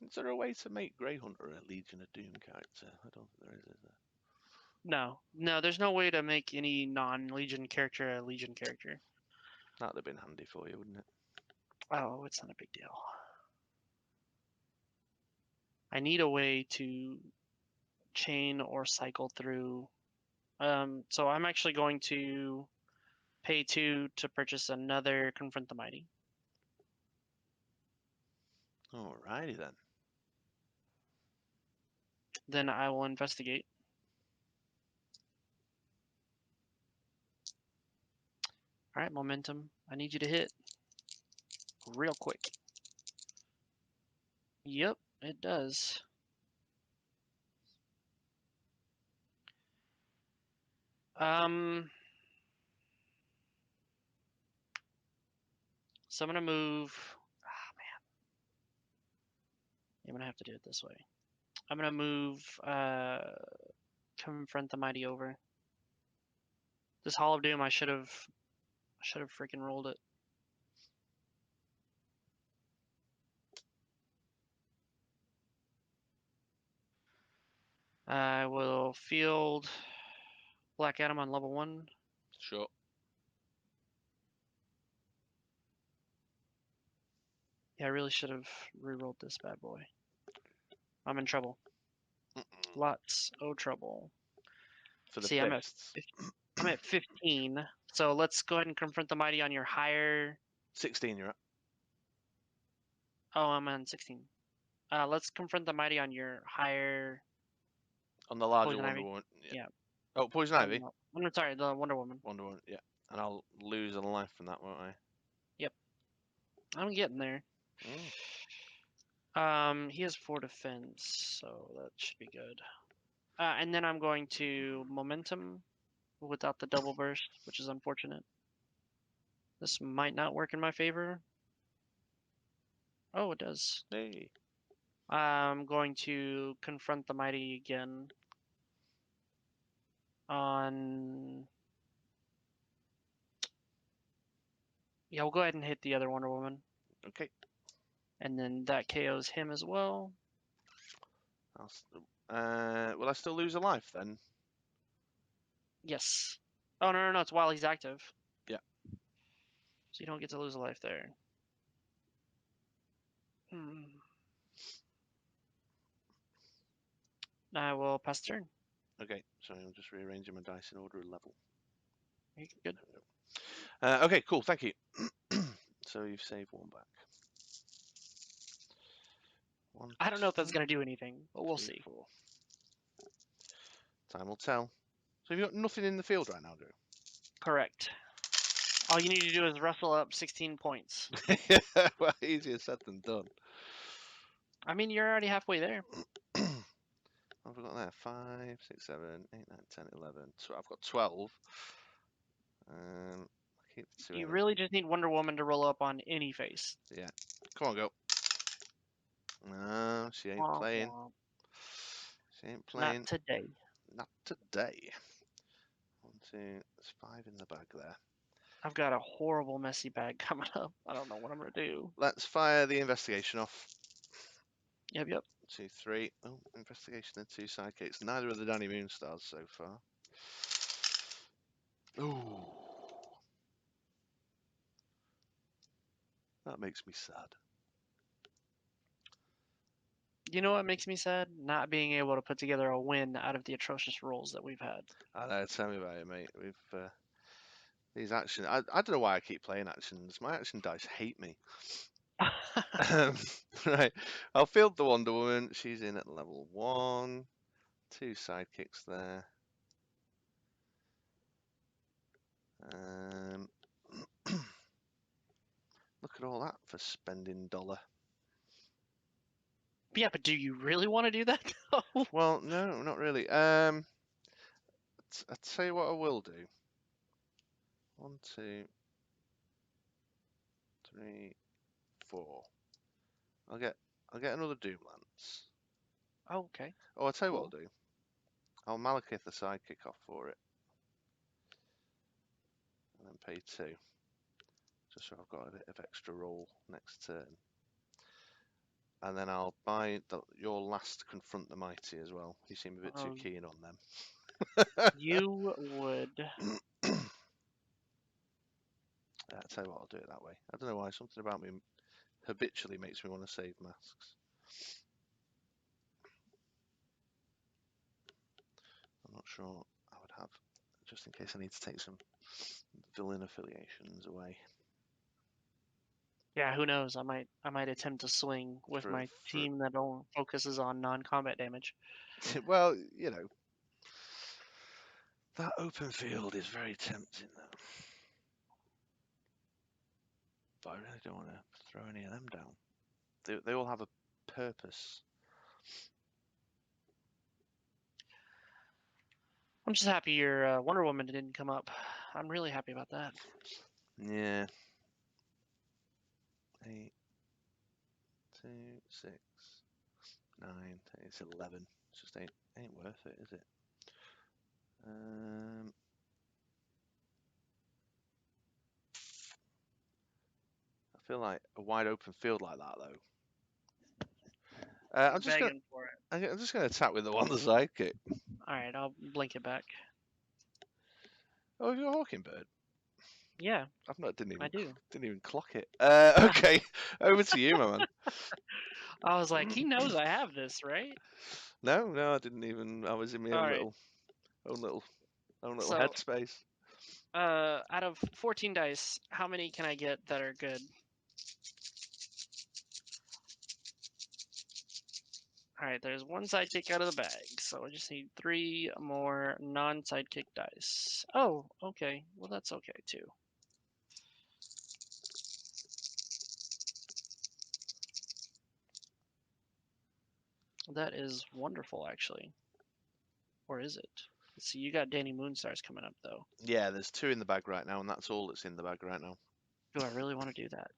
Is there a way to make Grey Hunter a Legion of Doom character? I don't think there is there? No, there's no way to make any non-Legion character a Legion character. That'd have been handy for you, wouldn't it? Oh, it's not a big deal. I need a way to chain or cycle through. So I'm actually going to pay 2 to purchase another Confront the Mighty. Alrighty then. Then I will investigate. All right, momentum. I need you to hit real quick. Yep, it does. So I'm gonna move. Ah, man. I'm gonna have to do it this way. I'm gonna move Confront the Mighty over. This Hall of Doom, I should have freaking rolled it. I will field Black Adam on level 1. Sure. Yeah, I really should have re-rolled this bad boy. I'm in trouble. Mm-mm. Lots of trouble. For the See, fists. I'm at 15. So let's go ahead and Confront the Mighty on your higher. 16 you're at. Oh, I'm on 16. Let's Confront the Mighty on your higher. On the larger Poison Wonder Ivy? Woman. Yeah. Oh, Poison Ivy? No, I'm sorry, the Wonder Woman. Wonder Woman, yeah. And I'll lose a life from that, won't I? Yep. I'm getting there. Mm. He has 4 defense, so that should be good. And then I'm going to Momentum without the double burst, which is unfortunate. This might not work in my favor. Oh, it does. Hey. I'm going to Confront the Mighty again on. Yeah, we'll go ahead and hit the other Wonder Woman. Okay. And then that KOs him as well. Will I still lose a life then? Yes. Oh, no, it's while he's active. Yeah. So you don't get to lose a life there. I will pass turn. Okay, so I'm just rearranging my dice in order of level. Good. Okay, cool, thank you. So you've saved 1 back. 1, I don't know if that's going to do anything, but we'll 3, see. 4. Time will tell. So you've got nothing in the field right now, Drew? Correct. All you need to do is wrestle up 16 points. Well, easier said than done. I mean, you're already halfway there. I've got there 5, 6, 7, 8, 9, 10, 11. So I've got 12. Keep the 2 You in. really just need Wonder Woman to roll up on any face. Yeah. Come on, go. No, she ain't playing. She ain't playing. Not today. Not today. 1, 2, there's 5 in the bag there. I've got a horrible messy bag coming up. I don't know what I'm going to do. Let's fire the investigation off. Yep. 2, 3. Oh, investigation and 2 sidekicks. Neither of the Danny Moonstars so far. Ooh. That makes me sad. You know what makes me sad? Not being able to put together a win out of the atrocious rolls that we've had. I know, tell me about it, mate. We've these actions. I don't know why I keep playing actions. My action dice hate me. Right, I'll field the Wonder Woman. She's in at level 1. 2 sidekicks there. Look at all that for spending $1. Yeah, but do you really want to do that? Well, no, not really. I'll tell you what I will do. 1, 2, 3, 4. I'll get another Doom Lance. Oh, okay. Oh, I'll tell you what Cool. I'll do. I'll Malekith the sidekick off for it. And then pay 2. Just so I've got a bit of extra roll next turn. And then I'll buy your last Confront the Mighty as well. You seem a bit too keen on them. You would. I'll tell you what, I'll do it that way. I don't know why, something about me habitually makes me want to save masks. I'm not sure I would have, just in case I need to take some villain affiliations away. Yeah, who knows? I might attempt to swing with For- my for- team that only focuses on non-combat damage. Well, you know, that open field is very tempting, though. But I really don't want to throw any of them down. They all have a purpose. I'm just happy your Wonder Woman didn't come up. I'm really happy about that. Yeah. 8, 2, 6, 9, 10, it's 11. It's just ain't worth it, is it? I feel like a wide open field like that, though. I'm begging for it. I'm just gonna attack with the one that's sidekick. All right, I'll blink it back. Oh, you're a hawking bird. Yeah, Didn't I do. even clock it. Okay, over to you, my man. I was like, he knows I have this, right? No, I didn't even. I was in my All own right. little So, headspace. out of 14 dice, how many can I get that are good? All right, there's one sidekick out of the bag, so I just need 3 more non-sidekick dice. Oh, okay. Well, that's okay too. That is wonderful, actually. Or is it? Let's see, you got Danny Moonstars coming up, though. Yeah, there's 2 in the bag right now, and that's all that's in the bag right now. Do I really want to do that?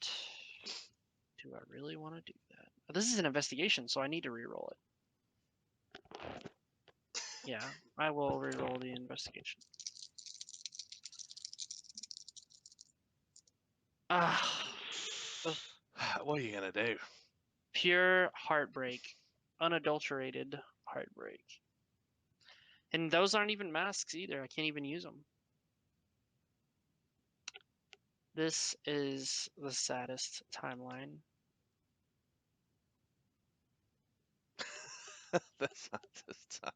Do I really want to do that? This is an investigation, so I need to re-roll it. Yeah, I will re-roll the investigation. Ah, What are you gonna do? pure heartbreak, unadulterated heartbreak. And those aren't even masks either. I can't even use them. This is the saddest timeline. That's just time.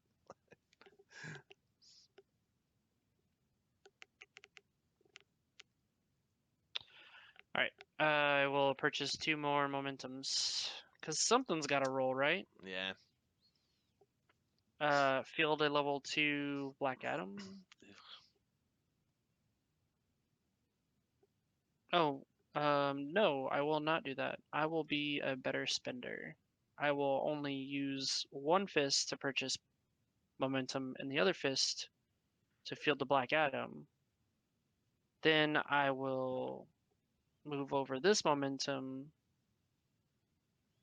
All right, I will purchase 2 more momentums because something's got to roll, right? Yeah. Field a level 2 Black Adam. Oh, no, I will not do that. I will be a better spender. I will only use one fist to purchase momentum and the other fist to field the Black Adam. Then I will move over this momentum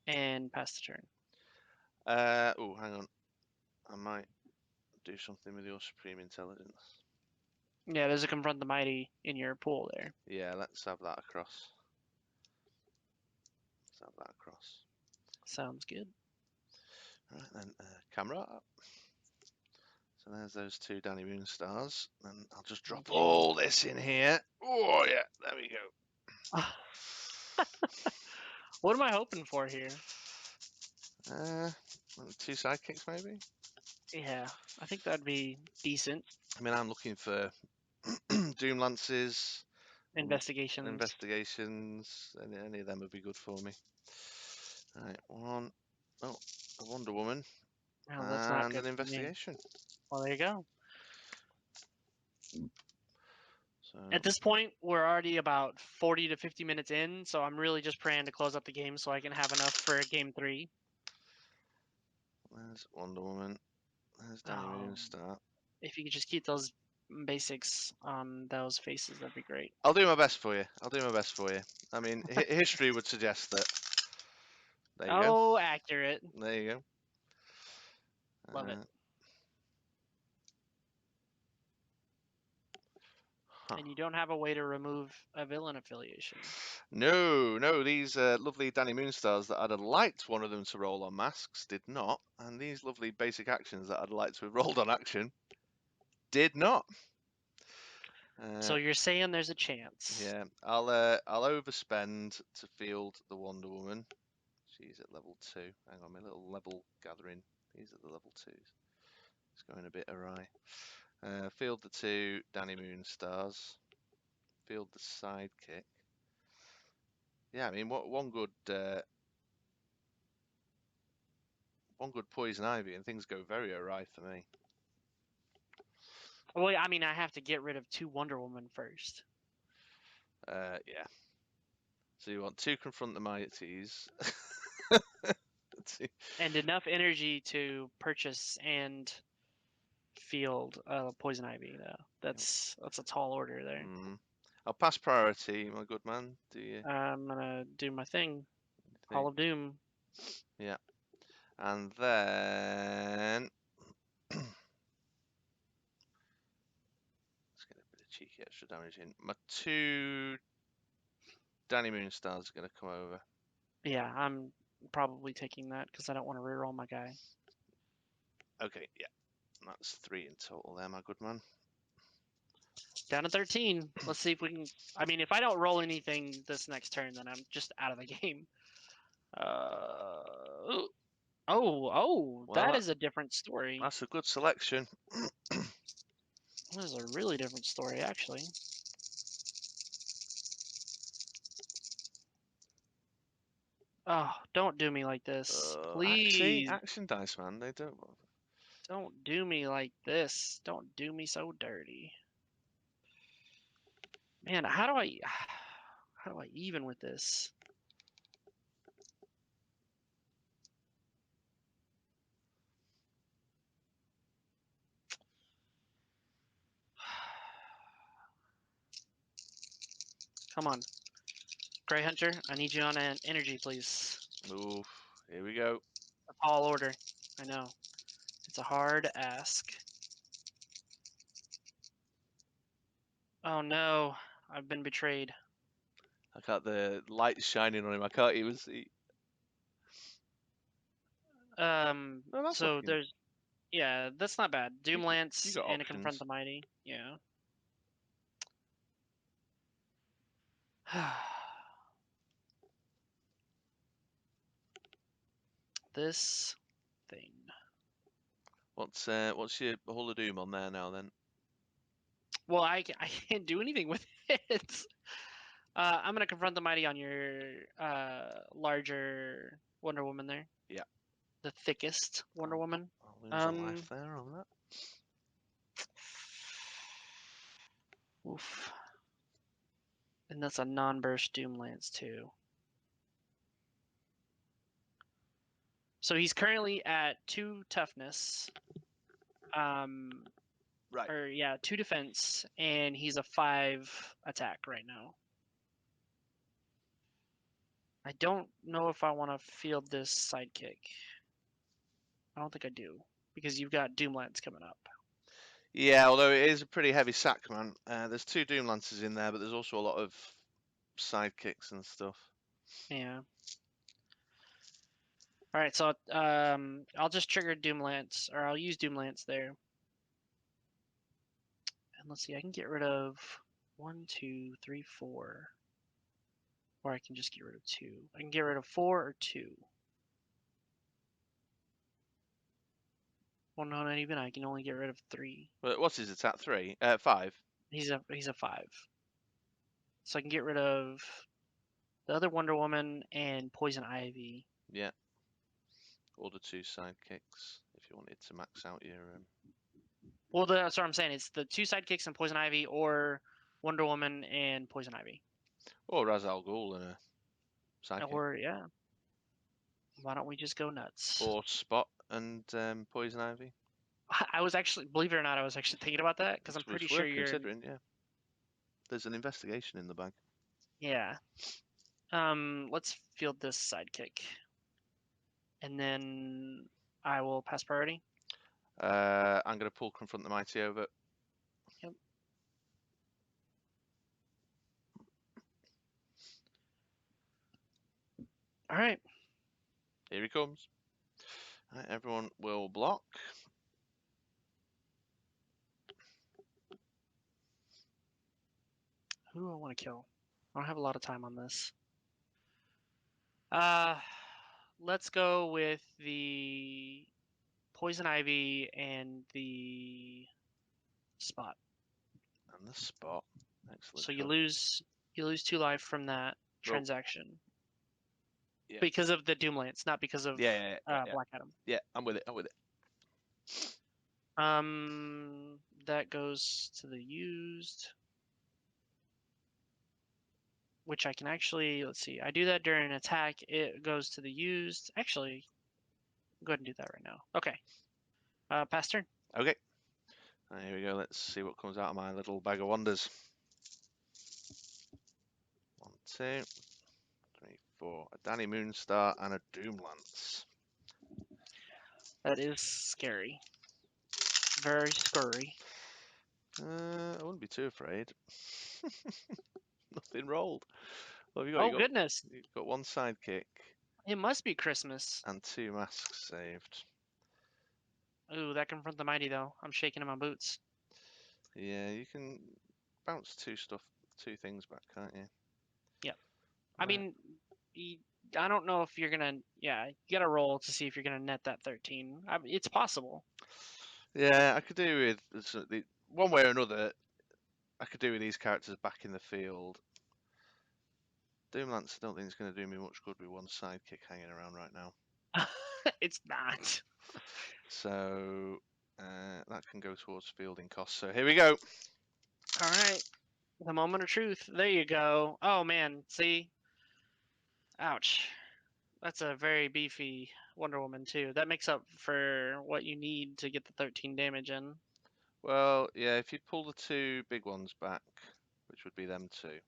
and pass the turn. Oh, hang on. I might do something with your supreme intelligence. Yeah, there's a Confront the Mighty in your pool there. Yeah, let's have that across. Let's have that across. Sounds good. Right then, camera up. So there's those 2 Danny Moonstars, and I'll just drop all this in here. Oh yeah, there we go. What am I hoping for here? 2 sidekicks maybe. Yeah, I think that'd be decent. I mean, I'm looking for Doom Lances, investigations. Any of them would be good for me. Right, 1. Oh, a Wonder Woman. Oh, that's not And good an for me. investigation. Well, there you go. So At this point, we're already about 40 to 50 minutes in, so I'm really just praying to close up the game so I can have enough for game 3. there's Wonder Woman. There's Danny Moonstar. If you could just keep those basics on those faces, that'd be great. I'll do my best for you. I mean, history would suggest that. There you go. Oh, accurate. There you go. Love it. Huh. And you don't have a way to remove a villain affiliation. No, these lovely Danny Moonstars that I'd have liked one of them to roll on masks did not, and these lovely basic actions that I'd like to have rolled on action did not. So you're saying there's a chance? Yeah, I'll overspend to field the Wonder Woman. She's at level 2. Hang on, my little level gathering. These are the level 2s. It's going a bit awry. Field the 2 Danny Moonstars. Field the sidekick. Yeah, I mean, one good poison ivy and things go very awry for me. Well, I mean, I have to get rid of 2 Wonder Woman first. Yeah. So you want 2 confront the mighties. And enough energy to purchase and field poison ivy, though. That's a tall order there. I'll pass priority, my good man. Do you? I'm gonna do my thing. Hall of Doom. Yeah. And then let's get a bit of cheeky extra damage in. My 2 Danny Moonstars are going to come over. Yeah, I'm probably taking that because I don't want to reroll my guy. Okay, yeah. That's 3 in total there, my good man. Down to 13. Let's see if we can... I mean, if I don't roll anything this next turn, then I'm just out of the game. Well, that is a different story. That's a good selection. That is a really different story, actually. Oh, don't do me like this. Please. Action dice, man. They don't... Don't do me like this. Don't do me so dirty. Man, how do I even with this? Come on. Grey Hunter, I need you on an energy, please. Oof. Here we go. A tall order. I know. It's a hard ask. Oh no. I've been betrayed. I got the light shining on him. I can't even see. No, that's so looking... there's... Yeah, that's not bad. Doom Lance and a options. Confront the Mighty. Yeah. This thing. What's your Hall of Doom on there now then? Well, I can't do anything with it. I'm gonna Confront the Mighty on your larger Wonder Woman there. Yeah. The thickest Wonder Woman. I'll lose a life there on that. Oof. And that's a non-burst Doom Lance too. So he's currently at 2 toughness. Right. Or yeah, 2 defense, and he's a 5 attack right now. I don't know if I want to field this sidekick. I don't think I do, because you've got Doom Lance coming up. Yeah, although it is a pretty heavy sack, man. There's 2 Doom Lancers in there, but there's also a lot of sidekicks and stuff. Yeah. All right, so I'll just trigger Doom Lance, or I'll use Doom Lance there. And let's see, I can get rid of 1, 2, 3, 4. Or I can just get rid of 2. I can get rid of 4 or 2. Well, no, not even. I can only get rid of 3. What's his attack? 3? 5? He's a 5. So I can get rid of the other Wonder Woman and Poison Ivy. Yeah. Or the 2 sidekicks, if you wanted to max out your... Well, that's what I'm saying. It's the 2 sidekicks and Poison Ivy, or Wonder Woman and Poison Ivy. Or Ra's al Ghul and a sidekick. Or, yeah. Why don't we just go nuts? Or Spot and Poison Ivy. I was actually, believe it or not, I was actually thinking about that, because I'm pretty sure you're... considering, yeah. There's an investigation in the bag. Yeah. Let's field this sidekick. And then I will pass priority. I'm going to pull Confront the Mighty over. Yep. All right. Here he comes. All right, everyone will block. Who do I want to kill? I don't have a lot of time on this. Let's go with the Poison Ivy and the spot. And the spot. Excellent. So you lose 2 life from that transaction. Yeah. Because of the Doomlance, not because of Yeah. Black Adam. Yeah, I'm with it. That goes to the used, which I can actually, let's see, I do that during an attack. It goes to the used. Actually, go ahead and do that right now. Okay. Pass turn. Okay. Here we go. Let's see what comes out of my little bag of wonders. 1, 2, 3, 4. A Danny Moonstar and a Doomlance. That is scary. Very scary. I wouldn't be too afraid. Nothing rolled. What have you got? Oh, goodness. You've got 1 sidekick. It must be Christmas. And 2 masks saved. Ooh, that Confront the Mighty, though. I'm shaking in my boots. Yeah, you can bounce 2 things back, can't you? Yep. I mean, I don't know if you're gonna. Yeah, you gotta roll to see if you're gonna net that 13. It's possible. Yeah, I could do with one way or another. I could do with these characters back in the field. Doomlance, I don't think it's going to do me much good with 1 sidekick hanging around right now. It's not. So that can go towards fielding costs. So here we go. All right. The moment of truth. There you go. Oh man, see? Ouch. That's a very beefy Wonder Woman too. That makes up for what you need to get the 13 damage in. Well, yeah, if you pull the 2 big ones back, which would be them 2, that'd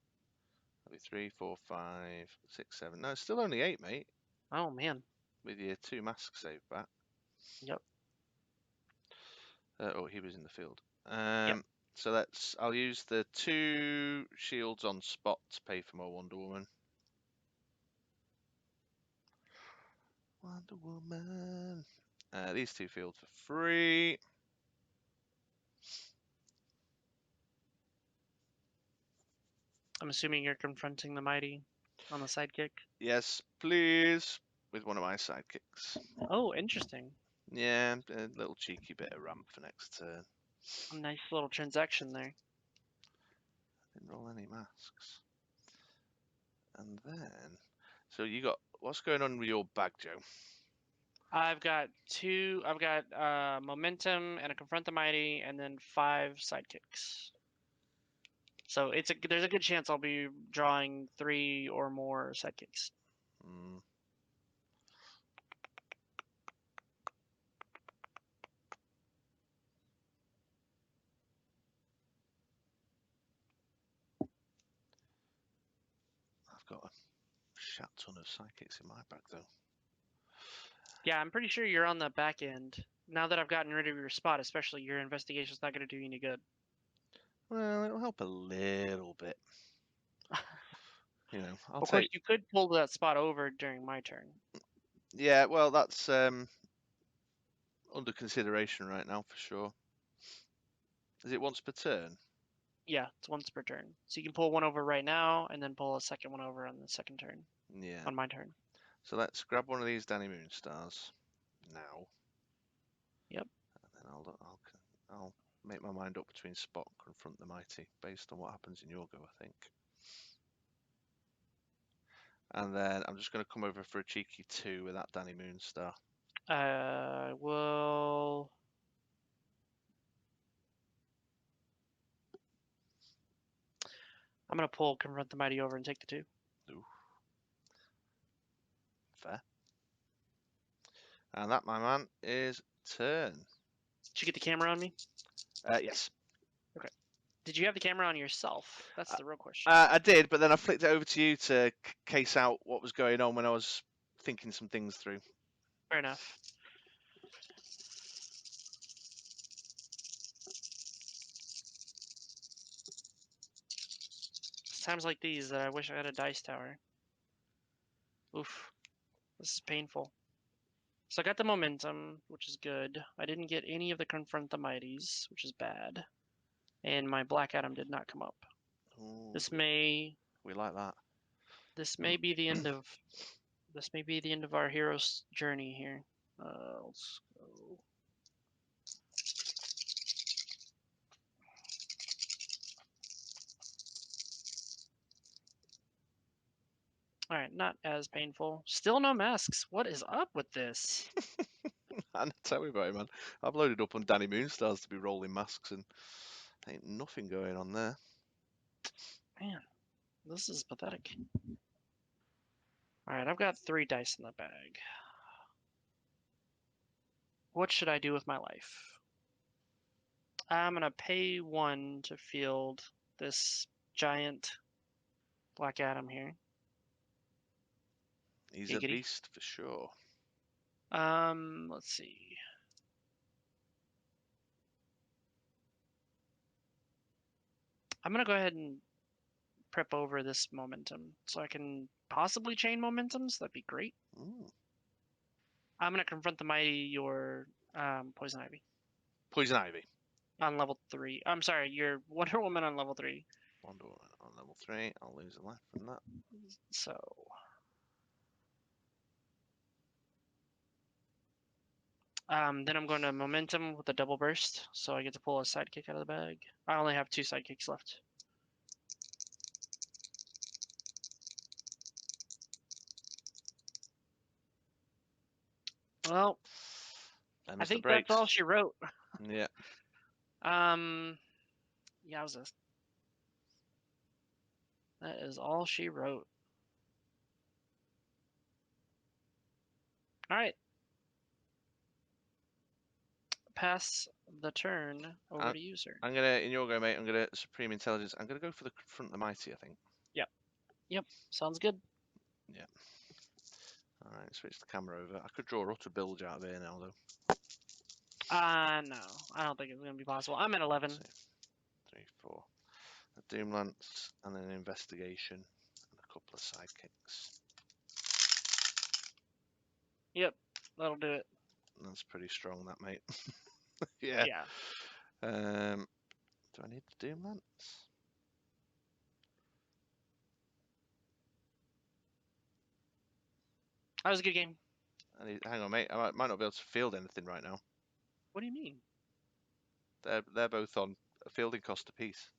be 3, 4, 5, 6, 7. No, it's still only 8, mate. Oh man. With your 2 masks saved back. Yep. Oh, he was in the field. Yep. So I'll use the 2 shields on spot to pay for more Wonder Woman. Wonder Woman. These 2 fields for free. I'm assuming you're confronting the mighty on the sidekick. Yes, please. With 1 of my sidekicks. Oh, interesting. Yeah, a little cheeky bit of ramp for next turn. A nice little transaction there. Didn't roll any masks. And then, so you got, what's going on with your bag, Joe? I've got momentum and a confront the mighty, and then 5 sidekicks. So there's a good chance I'll be drawing 3 or more sidekicks. I've got a shat ton of sidekicks in my bag, though. Yeah, I'm pretty sure you're on the back end. Now that I've gotten rid of your spot, especially, your investigation's not going to do you any good. Well, it'll help a little bit. You know, Of course, you could pull that spot over during my turn. Yeah, well, that's under consideration right now for sure. Is it once per turn? Yeah, it's once per turn. So you can pull one over right now, and then pull a second one over on the second turn. Yeah. On my turn. So let's grab one of these Danny Moonstars now. Yep. And then I'll make my mind up between Spot and Confront the Mighty based on what happens in your go, I think. And then I'm just going to come over for a cheeky 2 with that Danny Moonstar. Will. I'm going to pull Confront the Mighty over and take the 2. Ooh. Fair. And that, my man, is turn. Did you get the camera on me? Yes. Okay. Did you have the camera on yourself? That's the real question. I did, but then I flicked it over to you to case out what was going on when I was thinking some things through. Fair enough. It's times like these that I wish I had a dice tower. Oof. This is painful. So I got the momentum, which is good. I didn't get any of the Confront the Mighties, which is bad. And my Black Adam did not come up. Ooh, we like that. This may be the end of our hero's journey here. Let's go. All right, not as painful. Still no masks. What is up with this? And tell me about it, man. I've loaded up on Danny Moonstars to be rolling masks, and ain't nothing going on there. Man, this is pathetic. All right, I've got 3 dice in the bag. What should I do with my life? I'm gonna pay 1 to field this giant Black Adam here. He's a Giggity. beast for sure. Let's see. I'm gonna go ahead and prep over this momentum so I can possibly chain momentums. That'd be great. Ooh. I'm gonna confront the mighty your poison ivy Poison Ivy. on level 3. I'm sorry, your Wonder Woman on level 3. Wonder Woman on level 3. I'll lose a life from that. So then I'm going to momentum with a double burst, so I get to pull a sidekick out of the bag. I only have 2 sidekicks left. Well, I think that's all she wrote. Yeah. Yowza. That is all she wrote. All right. Pass the turn over to you, sir. I'm gonna, in your go, mate. I'm gonna Supreme Intelligence. I'm gonna go for the Confront the Mighty. I think. Yep. Sounds good. Yeah. All right. Switch the camera over. I could draw utter bilge out of here now, though. No, I don't think it's gonna be possible. I'm at 11. 2, 3, 4. A Doom Lance and an Investigation and a couple of sidekicks. Yep, that'll do it. That's pretty strong, that, mate. Yeah. Do I need the Doom Lance? That was a good game. Hang on, mate. I might not be able to field anything right now. What do you mean? They're both on a fielding cost apiece.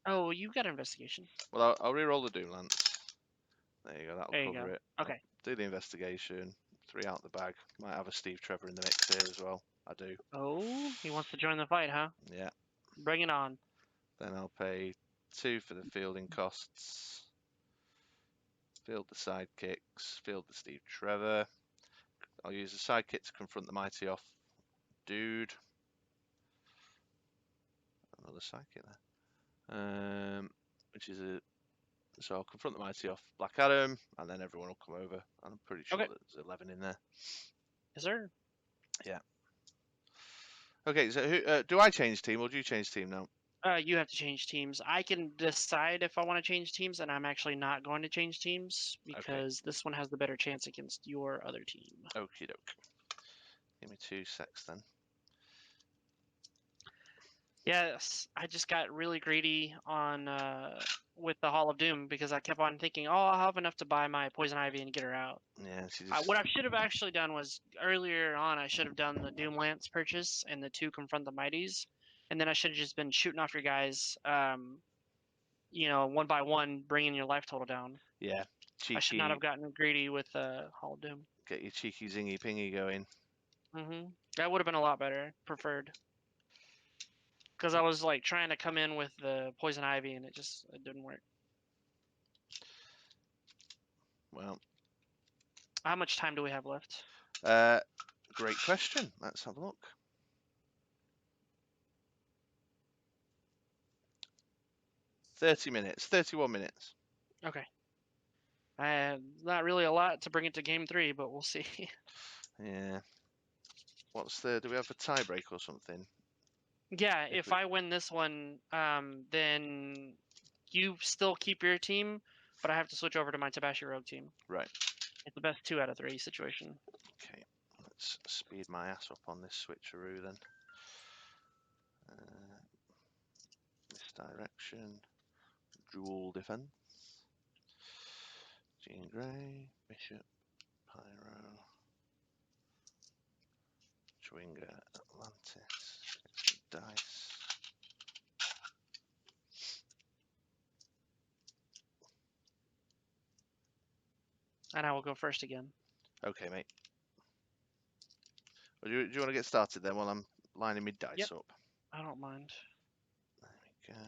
Oh, you got investigation. Well, I'll re-roll the Doom Lance. There you go. That'll There you cover go. it. Okay. I'll do the investigation. 3 out the bag. Might have a Steve Trevor in the mix here as well. I do. Oh, he wants to join the fight, huh? Yeah. Bring it on. Then I'll pay 2 for the fielding costs. Field the sidekicks. Field the Steve Trevor. I'll use the sidekick to confront the mighty off dude. Another sidekick there. Which is a. So I'll confront the mighty off Black Adam, and then everyone will come over. I'm pretty sure Okay. there's 11 in there. Yes, sir. Yeah. Okay, so who do I change team or do you change team now? You have to change teams. I can decide if I want to change teams, and I'm actually not going to change teams because this one has the better chance against your other team. Okie doke. Give me 2 secs then. Yes, I just got really greedy on with the Hall of Doom because I kept on thinking, oh, I'll have enough to buy my Poison Ivy and get her out. Yeah, she just. What I should have actually done was earlier on, I should have done the Doom Lance purchase and the 2 Confront the Mighties, and then I should have just been shooting off your guys, one by one, bringing your life total down. Yeah, cheeky. I should not have gotten greedy with Hall of Doom. Get your cheeky zingy pingy going. That would have been a lot better, preferred. Because I was like trying to come in with the Poison Ivy and it didn't work. Well, how much time do we have left? Great question. Let's have a look. $30 minutes, 31 minutes. Okay. Not really a lot to bring it to game 3, but we'll see. Yeah. Do we have a tie break or something? Yeah, if I win this one, then you still keep your team, but I have to switch over to my Tabashi Rogue team. Right. It's the best 2 out of 3 situation. Okay, let's speed my ass up on this switcheroo then. Misdirection, dual defense, Jean Grey, Bishop, Pyro, Chewinga, Atlantis, dice. And I will go first again. Okay, mate. Well, do you want to get started then while I'm lining my dice Yep. up? I don't mind. There we go.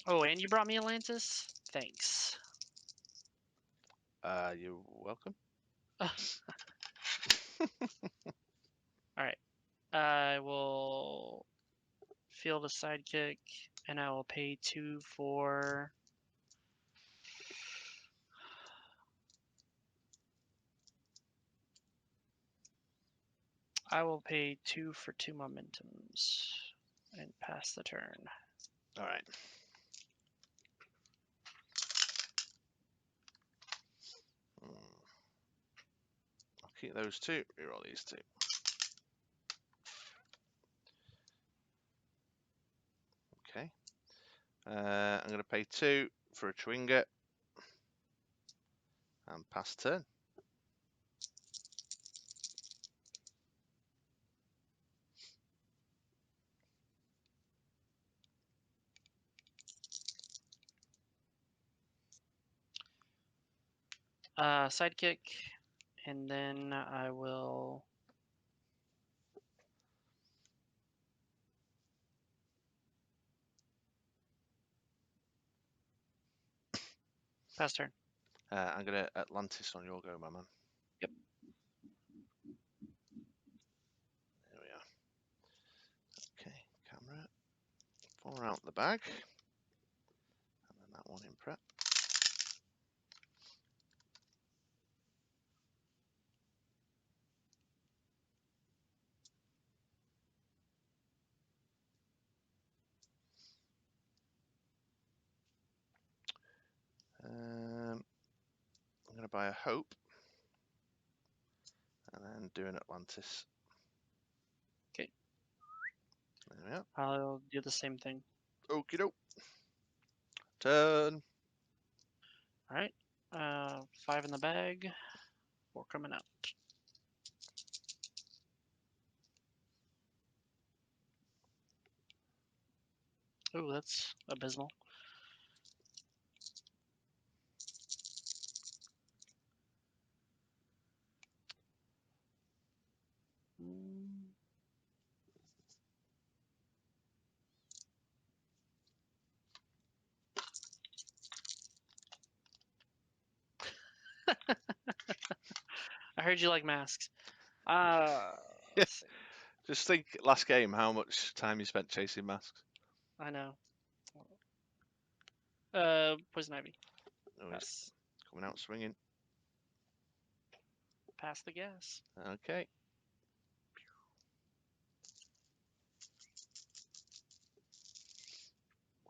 Oh, and you brought me Atlantis? Thanks. You're welcome. Alright. I will field a sidekick, and I will pay 2 for... I will pay 2 for 2 momentums and pass the turn. All right. I'll keep those two. Reroll these two. Okay. I'm going to pay 2 for a Chewinga and pass turn. Sidekick, and then I will... pass turn. I'm going to Atlantis on your go, my man. Yep. There we are. Okay, camera. 4 out the bag. And then that one in prep. I'm going to buy a Hope. And then do an Atlantis. Okay. There we are. I'll do the same thing. Okie doke. Turn. Alright. 5 in the bag. 4 coming out. Oh, that's abysmal. I heard you like masks. Let's see. Just think last game how much time you spent chasing masks. I know. Poison Ivy. Oh, Pass. coming out swinging. Pass the gas. Okay.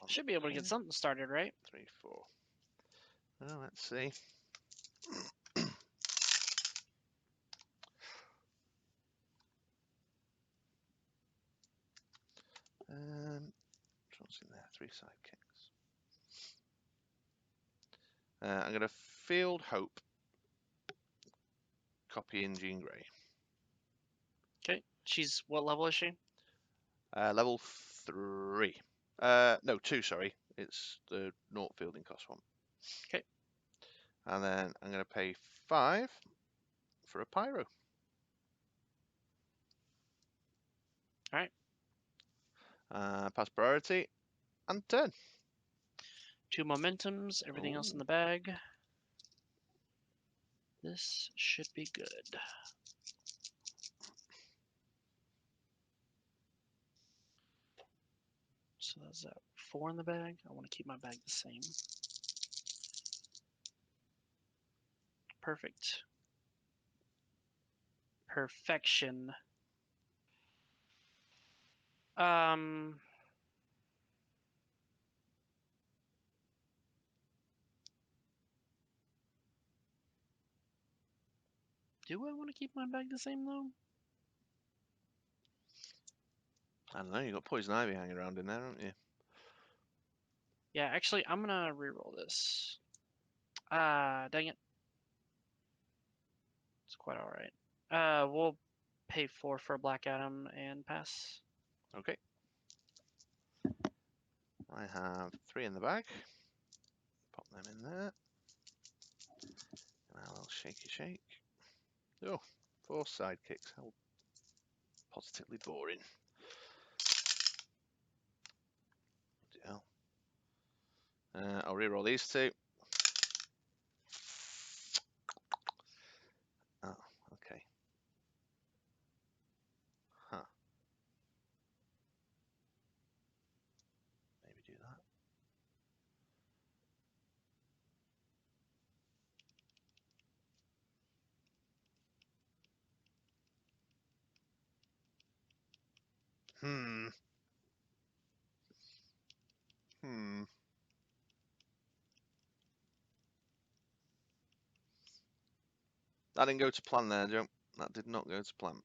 Should be able to get something started, right? 3, 4. Well, let's see. What's in there? 3 sidekicks. I'm going to field Hope. Copying Jean Grey. Okay. She's what level is she? Level 3. No, 2, sorry. It's the naught fielding cost one. Okay. And then I'm going to pay 5 for a Pyro. Alright. Pass priority and turn. 2 momentums, everything else in the bag. This should be good. So that's that 4 in the bag. I want to keep my bag the same. Perfect. Perfection. Do I want to keep my bag the same though? I don't know, you got Poison Ivy hanging around in there, haven't you? Yeah, actually, I'm gonna reroll this. Dang it. It's quite alright. We'll pay 4 for a Black Adam and pass. Okay. I have 3 in the bag. I'm in there. And a little shaky shake. Oh, 4 sidekicks. How positively boring. Bloody hell. I'll reroll these 2. Oh, okay. Huh. Maybe do that. Hmm. That didn't go to plan there, Joe. That did not go to plan.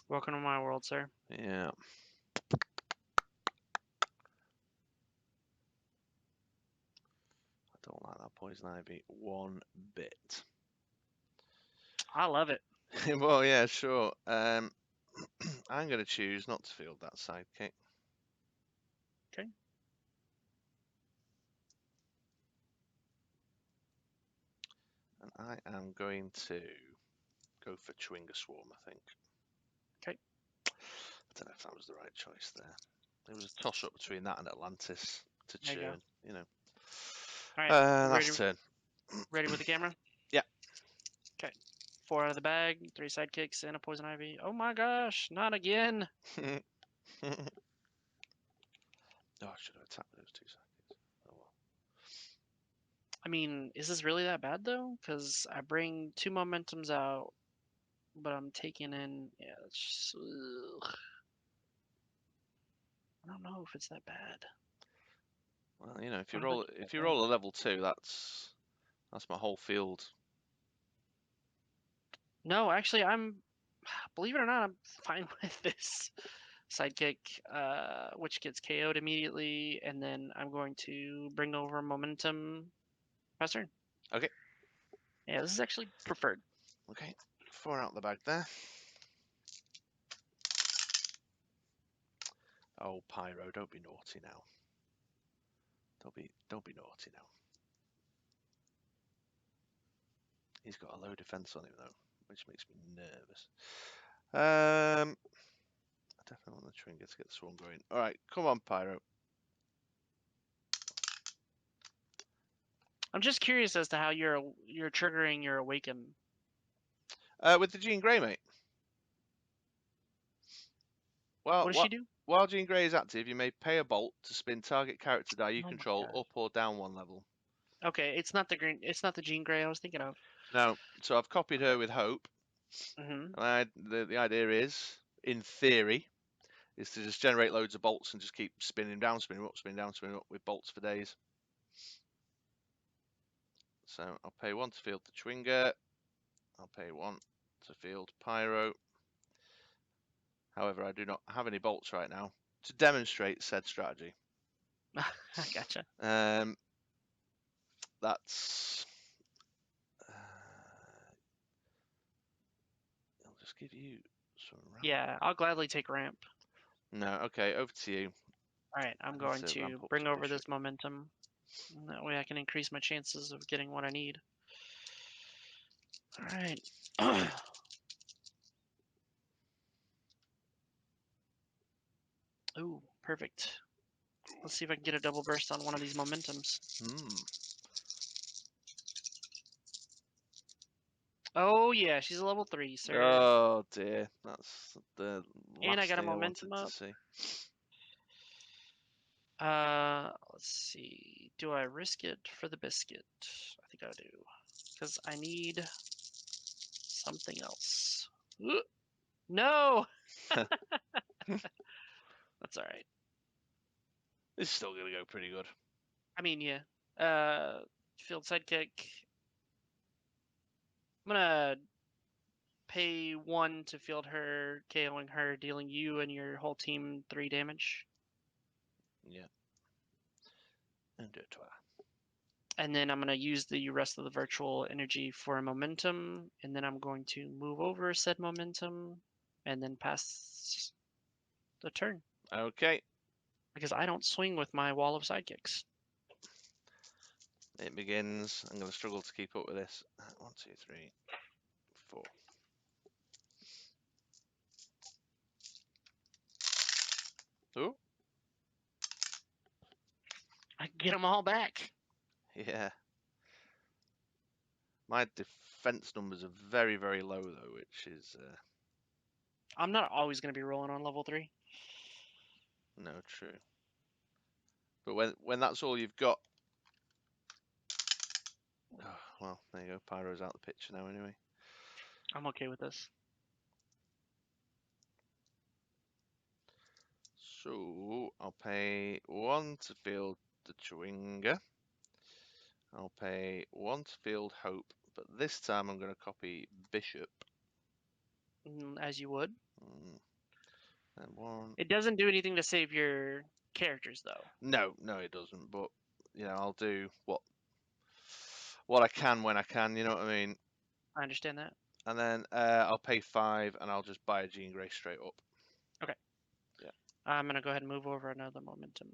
Welcome to my world, sir. Yeah. I don't like that poison ivy one bit. I love it. Well, yeah, sure. I'm going to choose not to field that sidekick. Okay. And I am going to go for Chewinga Swarm, I think. Okay. I don't know if that was the right choice there. It was a toss-up between that and Atlantis to There you go. churn, you know. All right. Last turn. Ready with the camera? Yeah. Okay. 4 out of the bag, 3 sidekicks, and a poison ivy. Oh my gosh, not again. Oh, I should have attacked those 2 sidekicks. Oh well. I mean, is this really that bad though? Because I bring 2 momentums out, but I'm taking in. Yeah, it's just, ugh. I don't know if it's that bad. Well, you know, if you What if roll it's if that you bad? roll a level 2, that's my whole field. No, actually, believe it or not, I'm fine with this sidekick, which gets KO'd immediately, and then I'm going to bring over momentum pass turn. Okay. Yeah, this is actually preferred. Okay. 4 out the bag there. Oh, Pyro, don't be naughty now. Don't be naughty now. He's got a low defense on him though, which makes me nervous. I definitely want the Chewinga to get the swarm going. All right, come on, Pyro. I'm just curious as to how you're triggering your awaken. With the Jean Grey, mate. Well, What does she do? while Jean Grey is active, you may pay a bolt to spin target character die you Oh my control gosh. up or down 1 level. Okay, it's not the green. It's not the Jean Grey I was thinking of. No, so I've copied her with Hope. Mm-hmm. And the idea is, in theory, is to just generate loads of bolts and just keep spinning down, spinning up, spinning down, spinning up with bolts for days. So I'll pay 1 to field the Chewinga. I'll pay 1 to field Pyro. However, I do not have any bolts right now to demonstrate said strategy. I gotcha. That's. I'll just give you some ramp. Yeah, I'll gladly take ramp. No, okay, over to you. All right, I'm going to bring over this momentum. And that way I can increase my chances of getting what I need. All right. Ooh, perfect. Let's see if I can get a double burst on one of these momentums. Oh yeah, she's a level 3, sir. Oh dear, that's the And I last got a thing I momentum wanted up. to see. Let's see. Do I risk it for the biscuit? I think I do. Because I need something else. No! That's alright. This is still gonna go pretty good. I mean, yeah. Field sidekick. I'm gonna pay 1 to field her, KOing her, dealing you and your whole team 3 damage. Yeah. And do it to her. And then I'm going to use the rest of the virtual energy for a momentum, and then I'm going to move over said momentum, and then pass the turn. Okay. Because I don't swing with my wall of sidekicks. It begins. I'm going to struggle to keep up with this. 1, 2, 3, 4. Oh, I can get them all back. yeah. My defense numbers are very, very low though, which is I'm not always going to be rolling on level 3. no true. But when that's all you've got, oh, well, there you go. Pyro's out the picture now anyway. I'm okay with this. So I'll pay 1 to field the Chewinga. I'll pay 1 to field Hope, but this time I'm going to copy Bishop. As you would. And 1. It doesn't do anything to save your characters, though. No, it doesn't. But I'll do what I can when I can. You know what I mean? I understand that. And then I'll pay 5, and I'll just buy a Jean Grey straight up. Okay. Yeah. I'm going to go ahead and move over another momentum.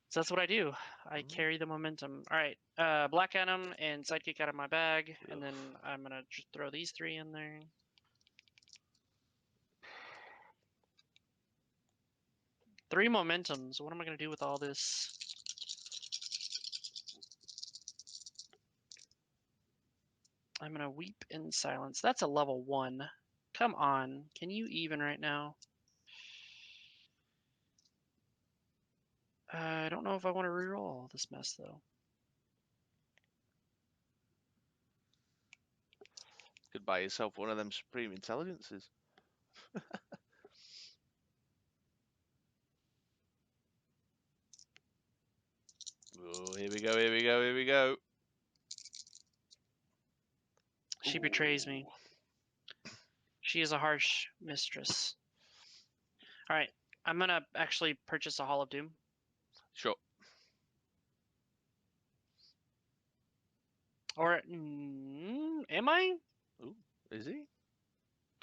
So that's what I do. I carry the momentum. All right. Black Adam and Sidekick out of my bag. And then I'm going to just throw these 3 in there. Three momentums. What am I going to do with all this? I'm going to weep in silence. That's a level 1. Come on. Can you even right now? I don't know if I want to reroll all this mess, though. Could buy yourself one of them Supreme Intelligences. Oh, here we go, here we go, here we go. She betrays me. She is a harsh mistress. All right. I'm going to actually purchase a Hall of Doom. Sure. Or am I? Ooh, is he?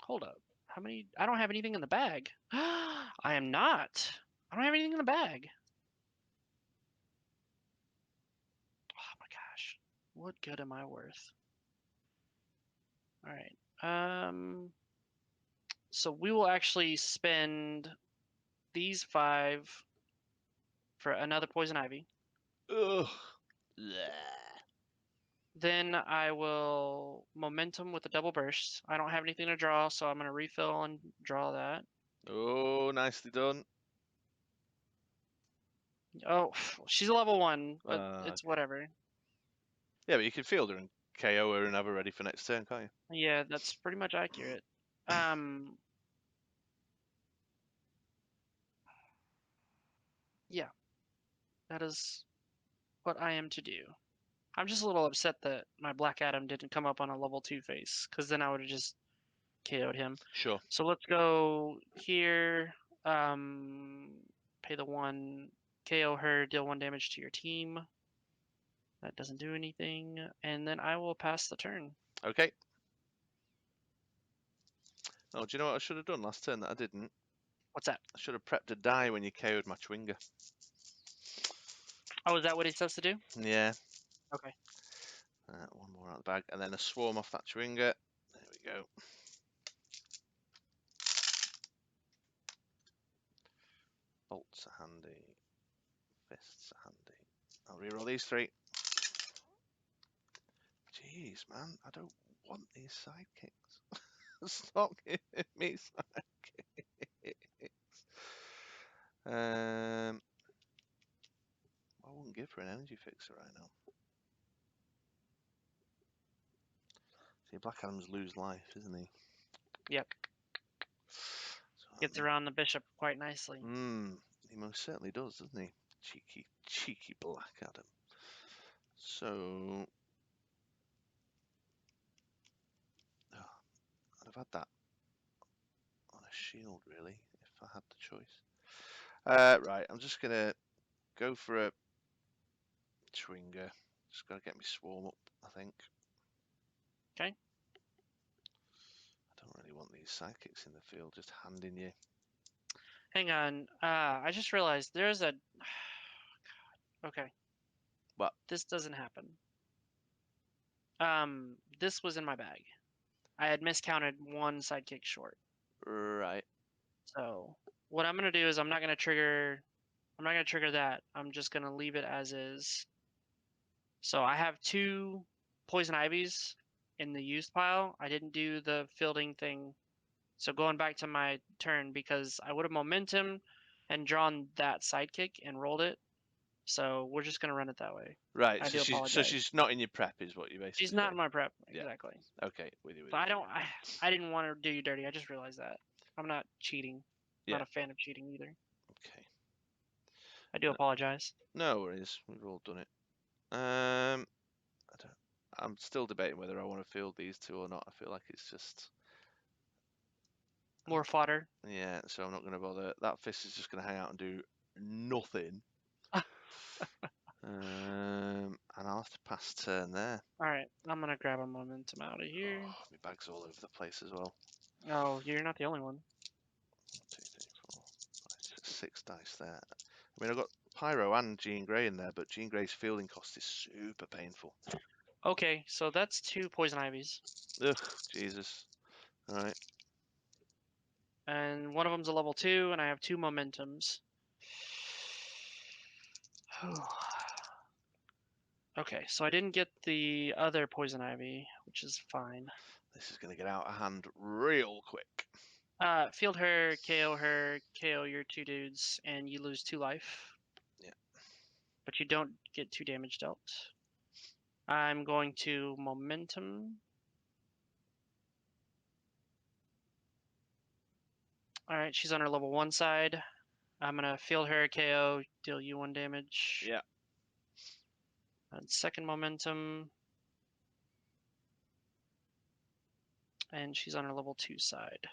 Hold up. How many? I don't have anything in the bag. I am not. I don't have anything in the bag. Oh my gosh. What good am I worth? All right. So we will actually spend these 5 for another Poison Ivy. Ugh. Then I will momentum with a double burst. I don't have anything to draw, so I'm going to refill and draw that. Oh, nicely done. Oh, she's a level 1, but it's Okay. whatever. Yeah, but you can field her and KO her and have her ready for next turn, can't you? Yeah, that's pretty much accurate. Yeah, that is what I am to do. I'm just a little upset that my Black Adam didn't come up on a level 2 face, because then I would have just KO'd him. Sure. So let's go here. Pay the 1, KO her, deal 1 damage to your team. That doesn't do anything. And then I will pass the turn. Okay. Oh, do you know what I should have done last turn that I didn't? What's that? I should have prepped a die when you KO'd my Chewinga. Oh, is that what he's supposed to do? Yeah. Okay. One more out the bag. And then a swarm off that Chewinga. There we go. Bolts are handy. Fists are handy. I'll reroll these 3. Jeez, man. I don't want these sidekicks. Stop giving me sidekicks. I wouldn't give her an energy fixer right now. See, Black Adam's lose life, isn't he? Yep. So Gets around the bishop quite nicely. He most certainly does, doesn't he? Cheeky Black Adam. So I'd have had that on a shield, really, if I had the choice. Right, I'm just gonna go for a Chewinga. Just gotta get me swarm up, I think. Okay. I don't really want these sidekicks in the field just handing you. Hang on. I just realized there's a. Okay. What? This doesn't happen. This was in my bag. I had miscounted one sidekick short. Right. So what I'm gonna do is I'm not gonna trigger that. I'm just gonna leave it as is. So I have 2 poison ivies in the used pile. I didn't do the fielding thing. So going back to my turn, because I would have momentum and drawn that sidekick and rolled it. So we're just gonna run it that way. Right. I So do she's apologize. not in your prep, is what you basically She's not saying. in my prep, Yeah. exactly. Okay. With you. But I didn't want to do you dirty. I just realized that. I'm not cheating. Yeah. Not a fan of cheating either. Okay. I do apologize. No worries. We've all done it. I'm still debating whether I want to field these 2 or not. I feel like it's just More fodder. yeah. So I'm not going to bother. That fist is just going to hang out and do nothing. And I'll have to pass turn there. Alright, I'm gonna grab a momentum out of here. Oh, my bag's all over the place as well. Oh, you're not the only one. 1, 2, 3, 4, 5, 6 dice there. I mean, I've got Pyro and Jean Grey in there, but Jean Grey's fielding cost is super painful. Okay, so that's 2 poison ivies. Ugh, Jesus. Alright. And one of them's a level 2, and I have 2 momentums. Okay, so I didn't get the other poison ivy, which is fine. This is going to get out of hand real quick. Field her, KO your 2 dudes, and you lose 2 life. Yeah. But you don't get 2 damage dealt. I'm going to momentum. Alright, she's on her level 1 side. I'm gonna field her, KO, deal you 1 damage. Yeah. And second momentum. And she's on her level 2 side.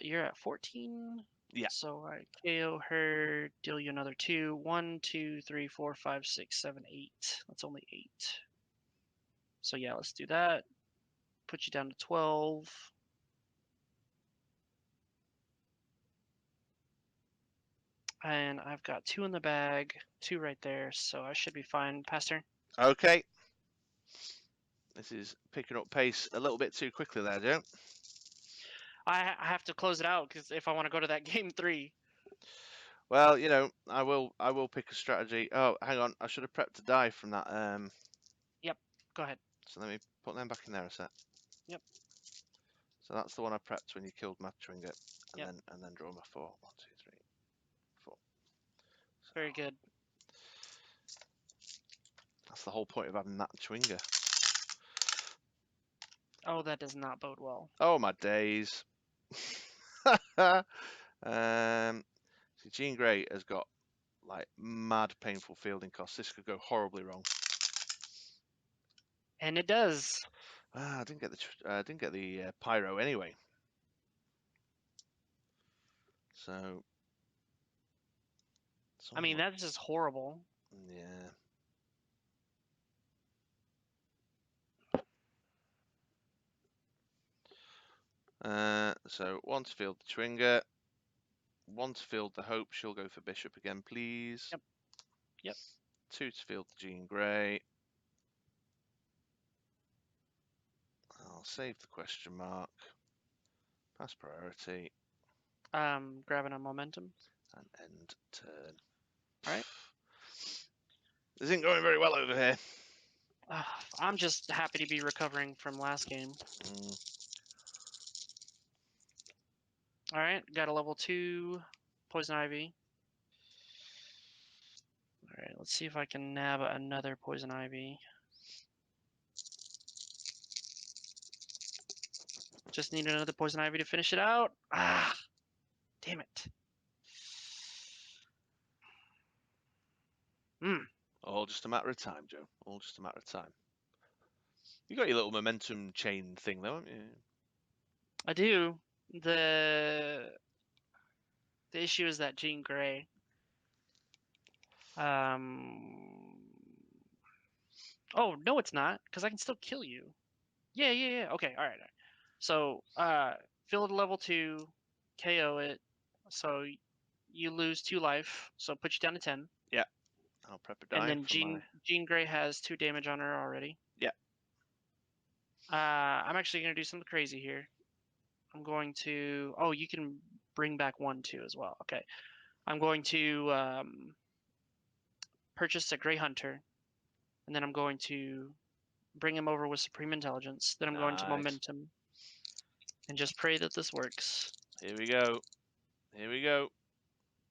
You're at 14. Yeah. So I KO her, deal you another 2. 1, 2, 3, 4, 5, 6, 7, 8. That's only 8. So yeah, let's do that. Put you down to 12. And I've got 2 in the bag, 2 right there, so I should be fine. Pass turn. Okay. This is picking up pace a little bit too quickly there, Joe. I have to close it out because if I want to go to that game 3. Well, you know, I will pick a strategy. Oh, hang on, I should have prepped to die from that. Yep, go ahead. So let me put them back in there a sec. Yep. So that's the one I prepped when you killed my Twinger, and Yep. then draw my 4. 1, 2, 3, 4. So Very good. that's the whole point of having that Twinger. Oh, that does not bode well. Oh my days. See, Jean Grey has got like mad painful fielding costs. This could go horribly wrong. And it does. I didn't get the Pyro anyway. So. I mean, that's just horrible. Yeah. So 1 to field the Twinger, 1 to field the Hope. She'll go for Bishop again, please. Yep. Yep. 2 to field the Jean Grey. I'll save the question mark. Pass priority. Grabbing a momentum. And end turn. Alright. This isn't going very well over here. I'm just happy to be recovering from last game. Alright, got a level 2 Poison Ivy. Alright, let's see if I can nab another Poison Ivy. Just need another Poison Ivy to finish it out. Ah! Damn it. All just a matter of time, Joe. All just a matter of time. You got your little momentum chain thing, though, haven't you? I do. The issue is that Jean Grey. Oh, no, it's not, because I can still kill you. Yeah. Okay, all right. So, field level 2, KO it. So you lose 2 life. So put you down to 10. Yeah. I'll prep a die And then for my... Jean Grey has 2 damage on her already. Yeah. I'm actually going to do something crazy here. I'm going to... Oh, you can bring back 1 too as well. Okay. I'm going to purchase a Grey Hunter. And then I'm going to bring him over with Supreme Intelligence. Then I'm going to Nice. Momentum. And just pray that this works. Here we go. Here we go.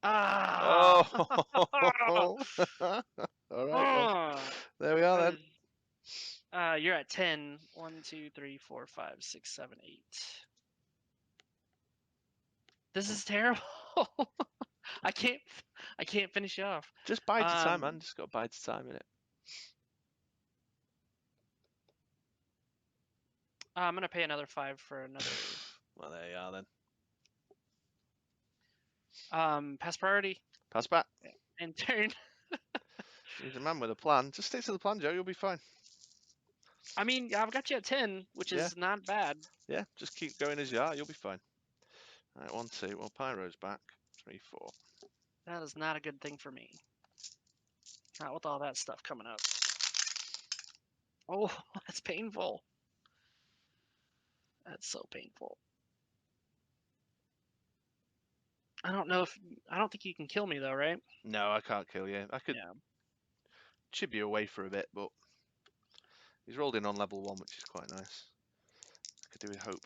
Ah! Oh! All right, well, there we are then. You're at 10. 1, 2, 3, 4, 5, 6, 7, 8. This is terrible. I can't finish you off. Just bide your time, man. Just got to bide your time in it. I'm gonna pay another 5 for another. Well, there you are then. Pass priority Pass back. and turn. He's a man with a plan. Just stick to the plan, Joe. You'll be fine. I mean, I've got you at 10, which is not bad. Yeah, just keep going as you are. You'll be fine. All right, 1, 2. Well, Pyro's back. 3, 4. That is not a good thing for me. Not with all that stuff coming up. Oh, that's painful. That's so painful. I don't think you can kill me though, right? No, I can't kill you. I could chip you away for a bit, but he's rolled in on level 1, which is quite nice. I could do with hope.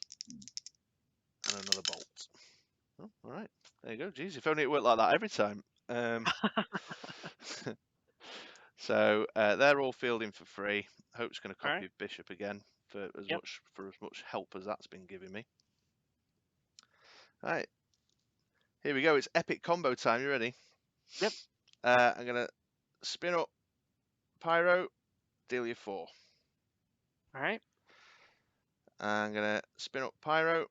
And another bolt. Oh, all right. There you go. Jeez, if only it worked like that every time. So they're all fielding for free. Hope's going to copy Bishop again for as much help as that's been giving me. All right. Here we go. It's epic combo time. You ready? Yep. I'm going to spin up Pyro, deal you 4. All right. I'm going to spin up Pyro,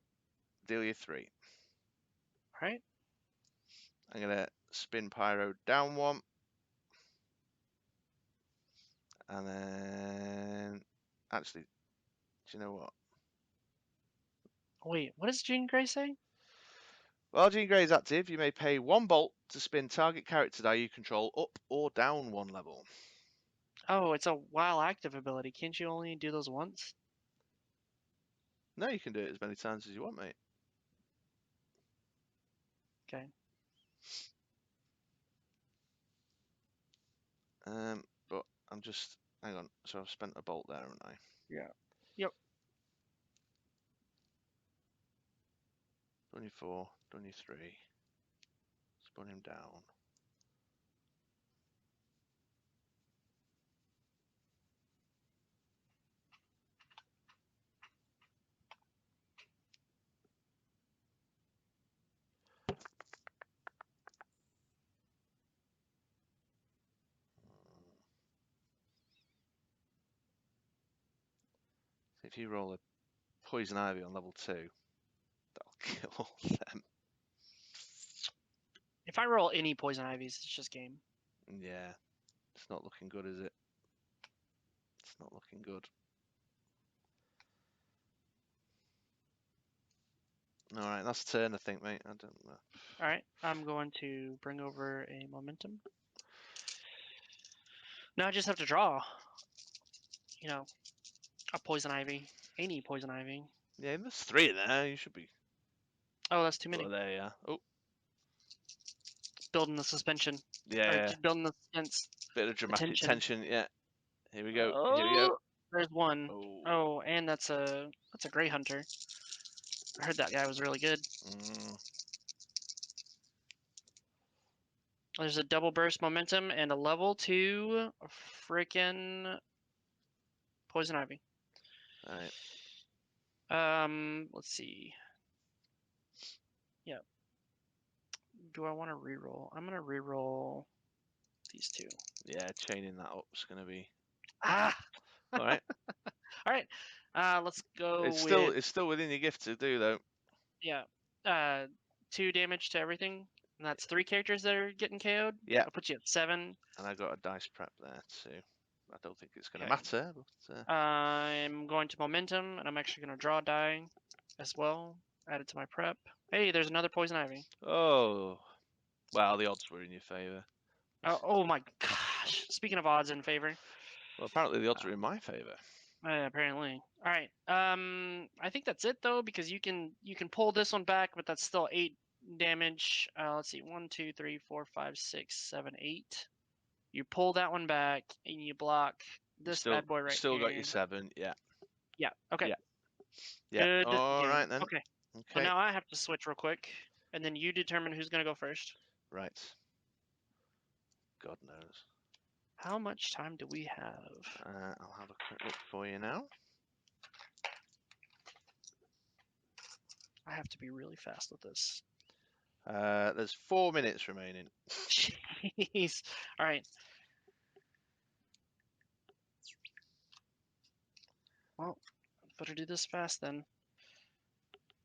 deal you 3. All right. I'm going to spin Pyro down 1. And then, actually, do you know what? Wait, what does Jean Grey say? While Jean Grey is active, you may pay 1 bolt to spin target character die you control up or down 1 level. Oh, it's a while active ability. Can't you only do those once? No, you can do it as many times as you want, mate. Okay. But I'm just, hang on. So I've spent a bolt there, haven't I? Yeah. Yep. 24, 23. Spun him down. If you roll a Poison Ivy on level 2, that'll kill all them. If I roll any Poison Ivies, it's just game. Yeah. It's not looking good, is it? It's not looking good. Alright, that's a turn, I think, mate. I don't know. Alright, I'm going to bring over a Momentum. Now I just have to draw, you know, a Poison Ivy. Any Poison Ivy. Yeah, there's 3 in there. You should be. Oh, that's too many. Oh, there you are. Oh. Building the suspension. Yeah. Building the suspense. Bit of dramatic tension. Yeah. Here we go. Oh, here we go. There's 1. Oh. Oh, and that's a Grey Hunter. I heard that guy was really good. There's a double burst momentum and a level 2 freaking Poison Ivy. Alright. Let's see. Yeah. Do I want to reroll? I'm gonna reroll these 2. Yeah, chaining that up's gonna be. Ah. All right. All right. Let's go. It's still within your gift to do though. Yeah. 2 damage to everything. And that's 3 characters that are getting KO'd. Yeah. I'll put you at 7. And I got a dice prep there too. I don't think it's gonna matter. But, I'm going to Momentum, and I'm actually gonna draw a die as well. Add it to my prep. Hey, there's another Poison Ivy. Oh. Well, the odds were in your favour. Oh my god. gosh. Speaking of odds in favor. Well, apparently the odds are in my favor. Apparently. All right. I think that's it though, because you can pull this one back, but that's still 8 damage. Let's see, 1, 2, 3, 4, 5, 6, 7, 8. You pull that one back and you block this bad boy right Still got here. your 7. Yeah. Yeah. Okay. Yeah. Yeah. Good All game. right then. Okay. So Okay. now I have to switch real quick, and then you determine who's gonna go first. Right. God knows. How much time do we have? I'll have a quick look for you now. I have to be really fast with this. There's 4 minutes remaining. Jeez. All right. Well, better do this fast then.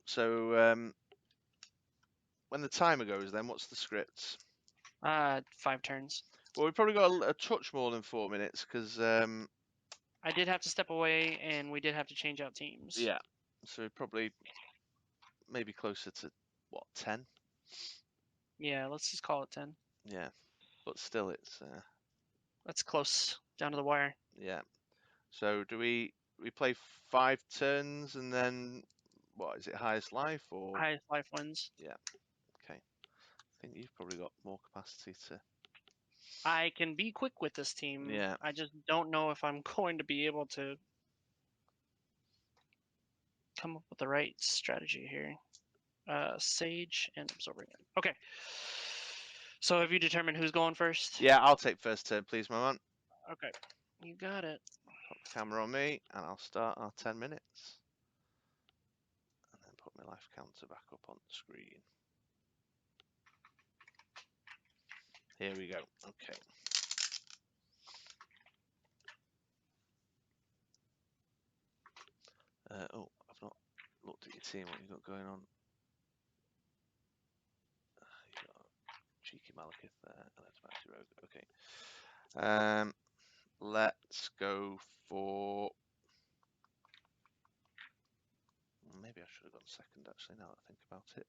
So when the timer goes, then what's the script? 5 turns. Well, we've probably got a touch more than 4 minutes because I did have to step away, and we did have to change out teams. yeah. So probably maybe closer to what 10? Yeah, let's just call it 10. Yeah, but still, it's That's close, down to the wire. yeah. So do we play 5 turns and then what is it, highest life or? Highest life wins. Yeah. Okay. I think you've probably got more capacity to. I can be quick with this team. Yeah. I just don't know if I'm going to be able to come up with the right strategy here. Sage and absorbing it. Okay. So have you determined who's going first? Yeah, I'll take first turn, please, my man. Okay. You got it. Put the camera on me, and I'll start our 10 minutes. And then put my life counter back up on the screen. Here we go. Okay. Oh, I've not looked at your team. What you got going on? You got cheeky Malekith there, and that's Maxi Rogue. Okay. Let's go for. Maybe I should have gone second. Actually, now that I think about it,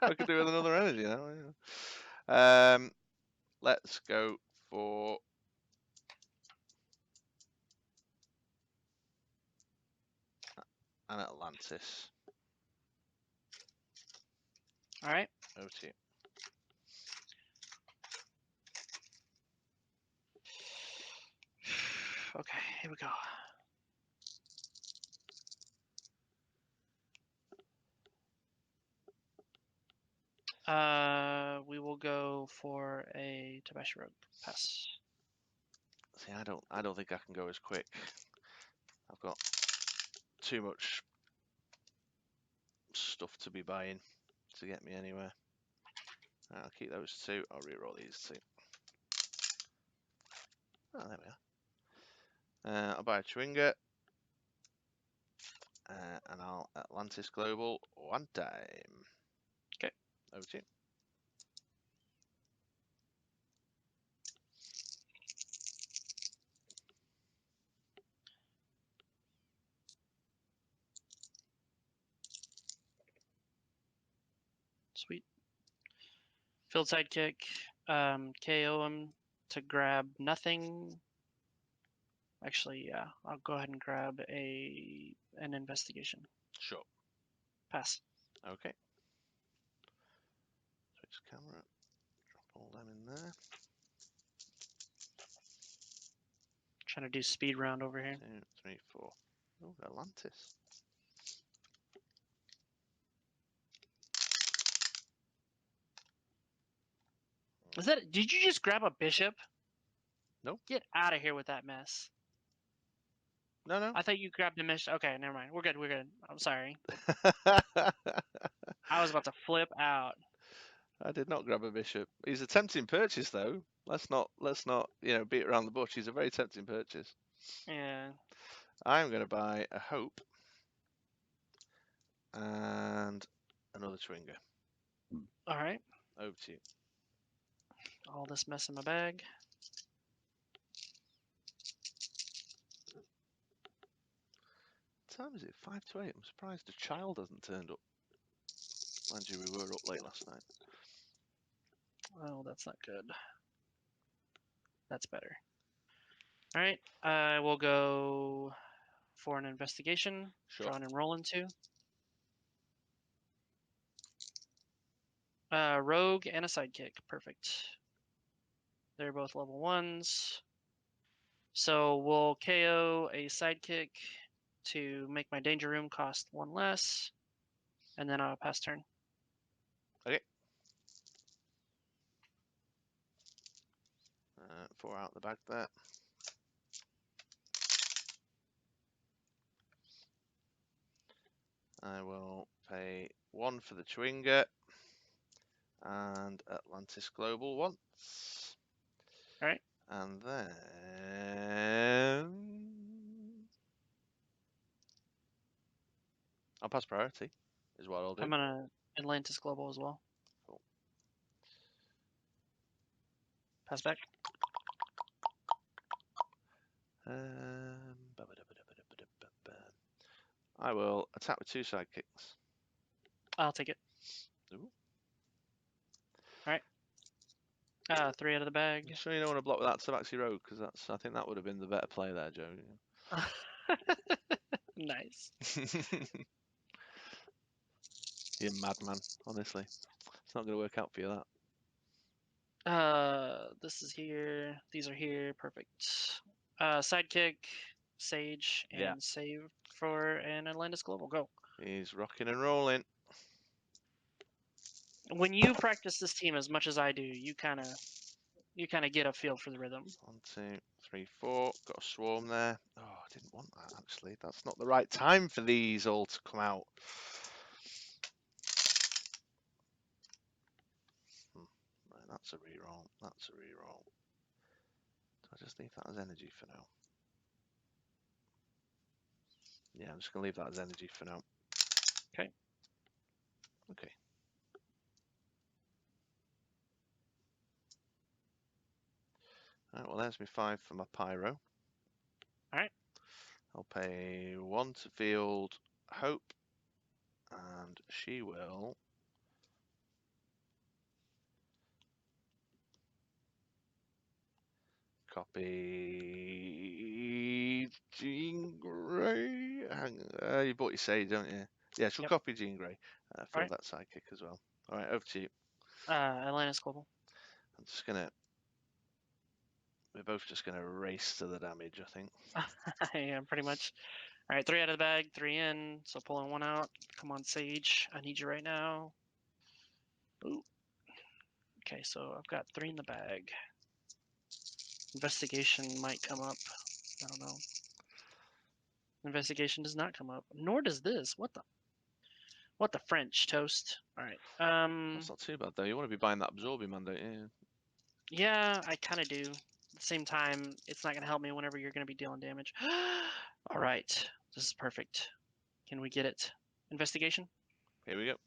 I could do with another energy now. Yeah. Let's go for. An Atlantis. All right. Over to you. Okay, here we go. We will go for a Tabashi Rogue. Pass. See, I don't think I can go as quick. I've got too much stuff to be buying to get me anywhere. I'll keep those 2. I'll reroll these 2. Oh, there we are. I'll buy a Chewinga. And I'll Atlantis Global 1 time. Okay. Over to you. Sweet. Field sidekick. KO him to grab nothing. Actually, yeah. I'll go ahead and grab an investigation. Sure. Pass. Okay. Switch camera. Drop all them in there. Trying to do speed round over here. 2, 3, 4. Oh, Atlantis. Is that? Did you just grab a bishop? Nope. Get out of here with that mess. No. I thought you grabbed a miss. Okay, never mind. We're good. We're good. I'm sorry. I was about to flip out. I did not grab a bishop. He's a tempting purchase, though. Let's not beat around the bush. He's a very tempting purchase. Yeah. I'm going to buy a Hope and another Chewinga. All right. Over to you. All this mess in my bag. What time is it? 5 to 8. I'm surprised a child hasn't turned up. Mind you, we were up late last night. Oh, that's not good. That's better. All right, I will go for an investigation. Sure. Draw and roll into. Rogue and a sidekick. Perfect. They're both level 1s. So we'll KO a sidekick to make my danger room cost 1 less, and then I'll pass turn. Okay. 4 out the bag there. I will pay 1 for the Chewinga and Atlantis Global once. All right. And then I'll pass priority, is what I'll do. I'm gonna Atlantis Global as well. Cool. Pass back. I will attack with 2 sidekicks. I'll take it. Ooh. All right. 3 out of the bag. You sure you don't want to block with that Tabaxi Rogue? Because I think that would have been the better play there, Joe. Nice. You madman, honestly. It's not going to work out for you, that. This is here. These are here. Perfect. Sidekick, Sage, and Yeah. save for an Atlantis Global. Go. He's rocking and rolling. When you practice this team as much as I do, you kind of get a feel for the rhythm. 1, 2, 3, 4. Got a swarm there. Oh, I didn't want that, actually. That's not the right time for these all to come out. Right, that's a reroll. That's a reroll. Do I just leave that as energy for now? Yeah, I'm just going to leave that as energy for now. Okay. Okay. Alright, well, there's my 5 for my Pyro. Alright. I'll pay 1 to field Hope, and she will copy Jean Grey. You bought your Sage, don't you? Yeah, she'll Yep. copy Jean Grey. Field Alright. that sidekick as well. Alright, over to you. Atlantis Global. I'm just gonna. We're both just gonna race to the damage, I think. Yeah, pretty much. All right, 3 out of the bag, 3 in. So pulling 1 out. Come on, Sage. I need you right now. Ooh. Okay, so I've got 3 in the bag. Investigation might come up. I don't know. Investigation does not come up. Nor does this. What the French toast? All right. That's not too bad though. You want to be buying that absorbing man, don't you? Yeah, I kind of do. At the same time, it's not going to help me whenever you're going to be dealing damage. All right, this is perfect. Can we get it? Investigation. Here we go.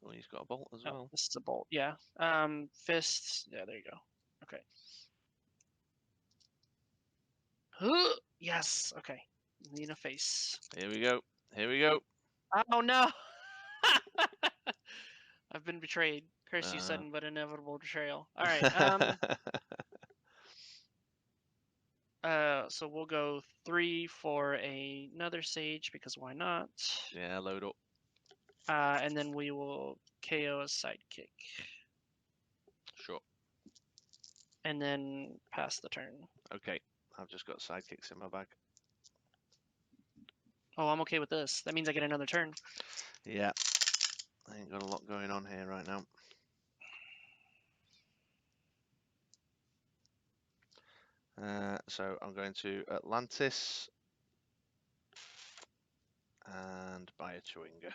Oh, he's got a bolt as well. This is a bolt. Yeah. Fists. Yeah, there you go. Okay. Yes. Okay. Need a face. Here we go. Here we go. Oh no! I've been betrayed. Curse you, sudden but inevitable betrayal. All right. So we'll go 3 for another Sage because why not? Yeah, load up. And then we will KO a sidekick. Sure. And then pass the turn. Okay. I've just got sidekicks in my bag. Oh, I'm okay with this. That means I get another turn. Yeah. I ain't got a lot going on here right now. So I'm going to Atlantis and buy a Chewinga.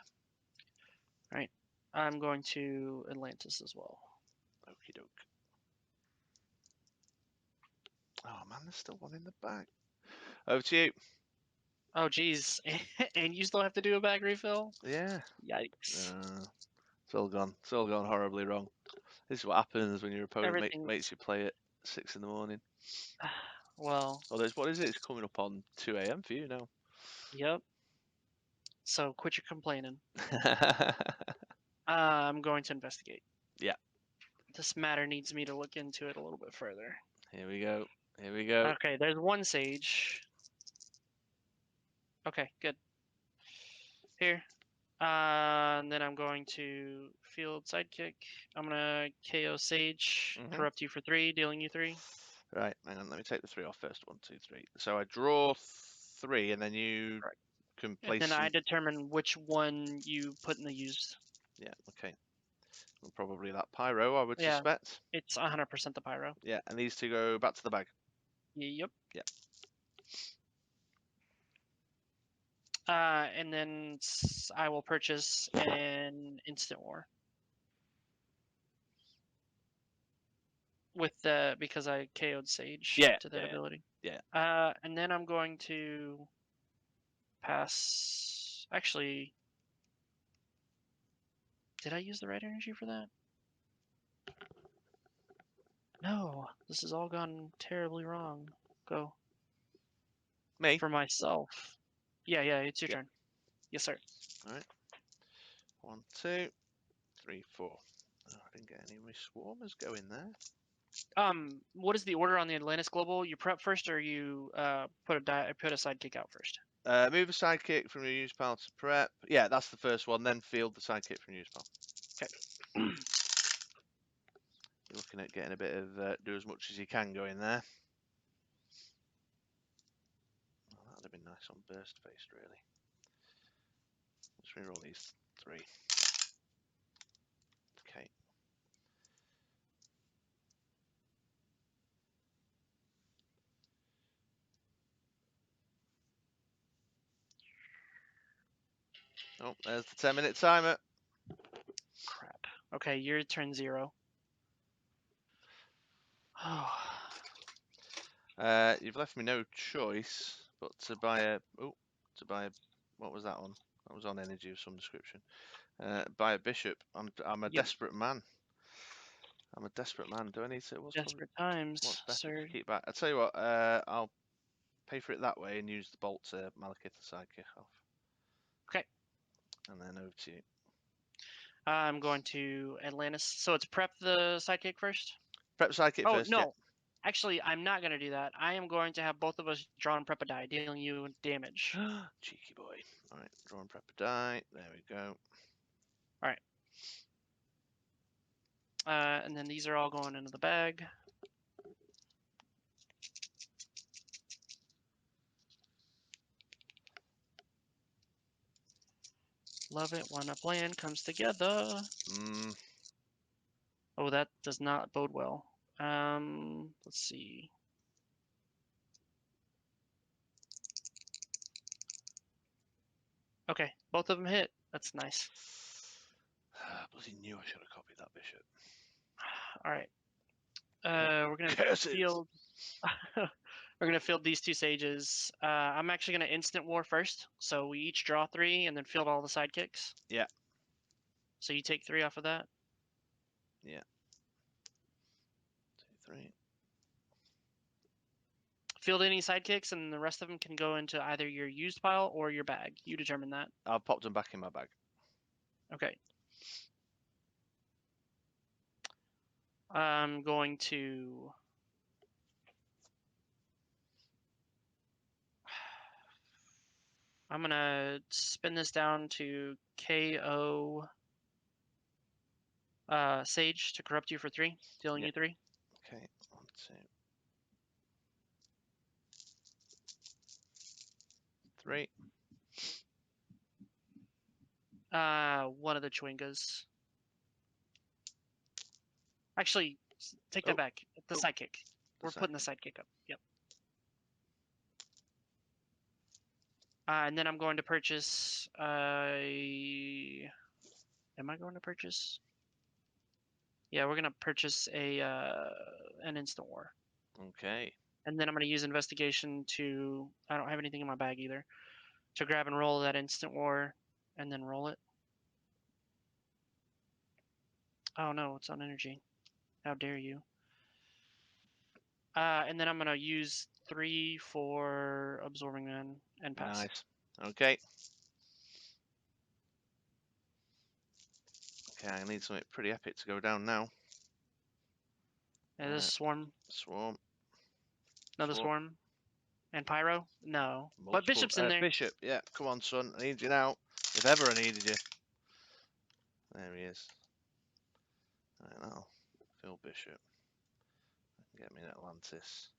Right. I'm going to Atlantis as well. Okie doke. Oh man, there's still one in the bag. Over to you. Oh, geez. And you still have to do a bag refill? Yeah. Yikes. It's all gone. It's all gone horribly wrong. This is what happens when your opponent makes you play at 6 in the morning. Well. Oh, what is it? It's coming up on 2 a.m. for you now. Yep. So quit your complaining. I'm going to investigate. Yeah. This matter needs me to look into it a little bit further. Here we go. Here we go. Okay, there's one sage. Okay, good. Here. And then I'm going to field sidekick. I'm gonna KO Sage, corrupt you for 3, dealing you 3. Right, hang on. Let me take the 3 off first. 1, 2, 3. So I draw 3, and then you Correct. can And place. then I determine which one you put in the used. Yeah. Okay. Well, probably that pyro, I would Yeah. suspect. It's 100% the pyro. Yeah, and these 2 go back to the bag. Yep. Yeah. And then I will purchase an instant war. With the because I KO'd Sage to that ability. Yeah. And then I'm going to pass. Actually, did I use the right energy for that? No, this has all gone terribly wrong. Go. Me? For myself. Yeah, it's your turn. Yes, sir. All right. 1, 2, 3, 4. Oh, I didn't get any swarmers going there. What is the order on the Atlantis Global? You prep first, or you put a sidekick out first? Move a sidekick from your use pile to prep. Yeah, that's the first one. Then field the sidekick from your use pile. Okay. You're looking at getting a bit of do as much as you can go in there. Oh, that'd have been nice on burst faced, really. Let's reroll these 3. Okay. Oh, there's the 10-minute timer. Crap. Okay, your turn 0. Oh. You've left me no choice but to buy a. What was that one? That was on energy of some description. Buy a bishop. I'm a desperate man. I'm a desperate man. Do I need to? Desperate times, What's better sir. to keep back? I tell you what. I'll pay for it that way and use the bolt to Malekith the sidekick off. Okay. And then over to you. I'm going to Atlantis. So it's prep the sidekick first? Prep sidekick first. Oh, no. Yeah. Actually, I'm not going to do that. I am going to have both of us draw and prep a die, dealing you damage. Cheeky boy. All right, draw and prep a die. There we go. All right. And then these are all going into the bag. Love it when a plan comes together. Oh, that does not bode well. Let's see. Okay, both of them hit. That's nice. Bloody knew I should have copied that bishop. All right. We're gonna field. We're gonna field these 2 sages. I'm actually gonna instant war first, so we each draw 3 and then field all the sidekicks. Yeah. So you take 3 off of that. Yeah. 2, 3. Field any sidekicks, and the rest of them can go into either your used pile or your bag. You determine that. I've popped them back in my bag. Okay. I'm going to. I'm gonna spin this down to KO Sage to corrupt you for 3, dealing you 3. Okay, 1, 2, 3. One of the Chwingas. Actually, take that back. The sidekick. We're putting the sidekick up. Yep. And then I'm going to purchase. Am I going to purchase? Yeah, we're gonna purchase an instant war. Okay. And then I'm gonna use investigation to. I don't have anything in my bag either. To grab and roll that instant war, and then roll it. Oh no, it's on energy. How dare you? And then I'm gonna use 3 for absorbing man and pass. Nice. Okay. Okay, I need something pretty epic to go down now. And this swarm. Swarm. Another swarm. And pyro? No. Multiple. But bishop's in there. Bishop, yeah. Come on, son. I need you now. If ever I needed you. There he is. Right, that'll kill bishop. Get me an Atlantis.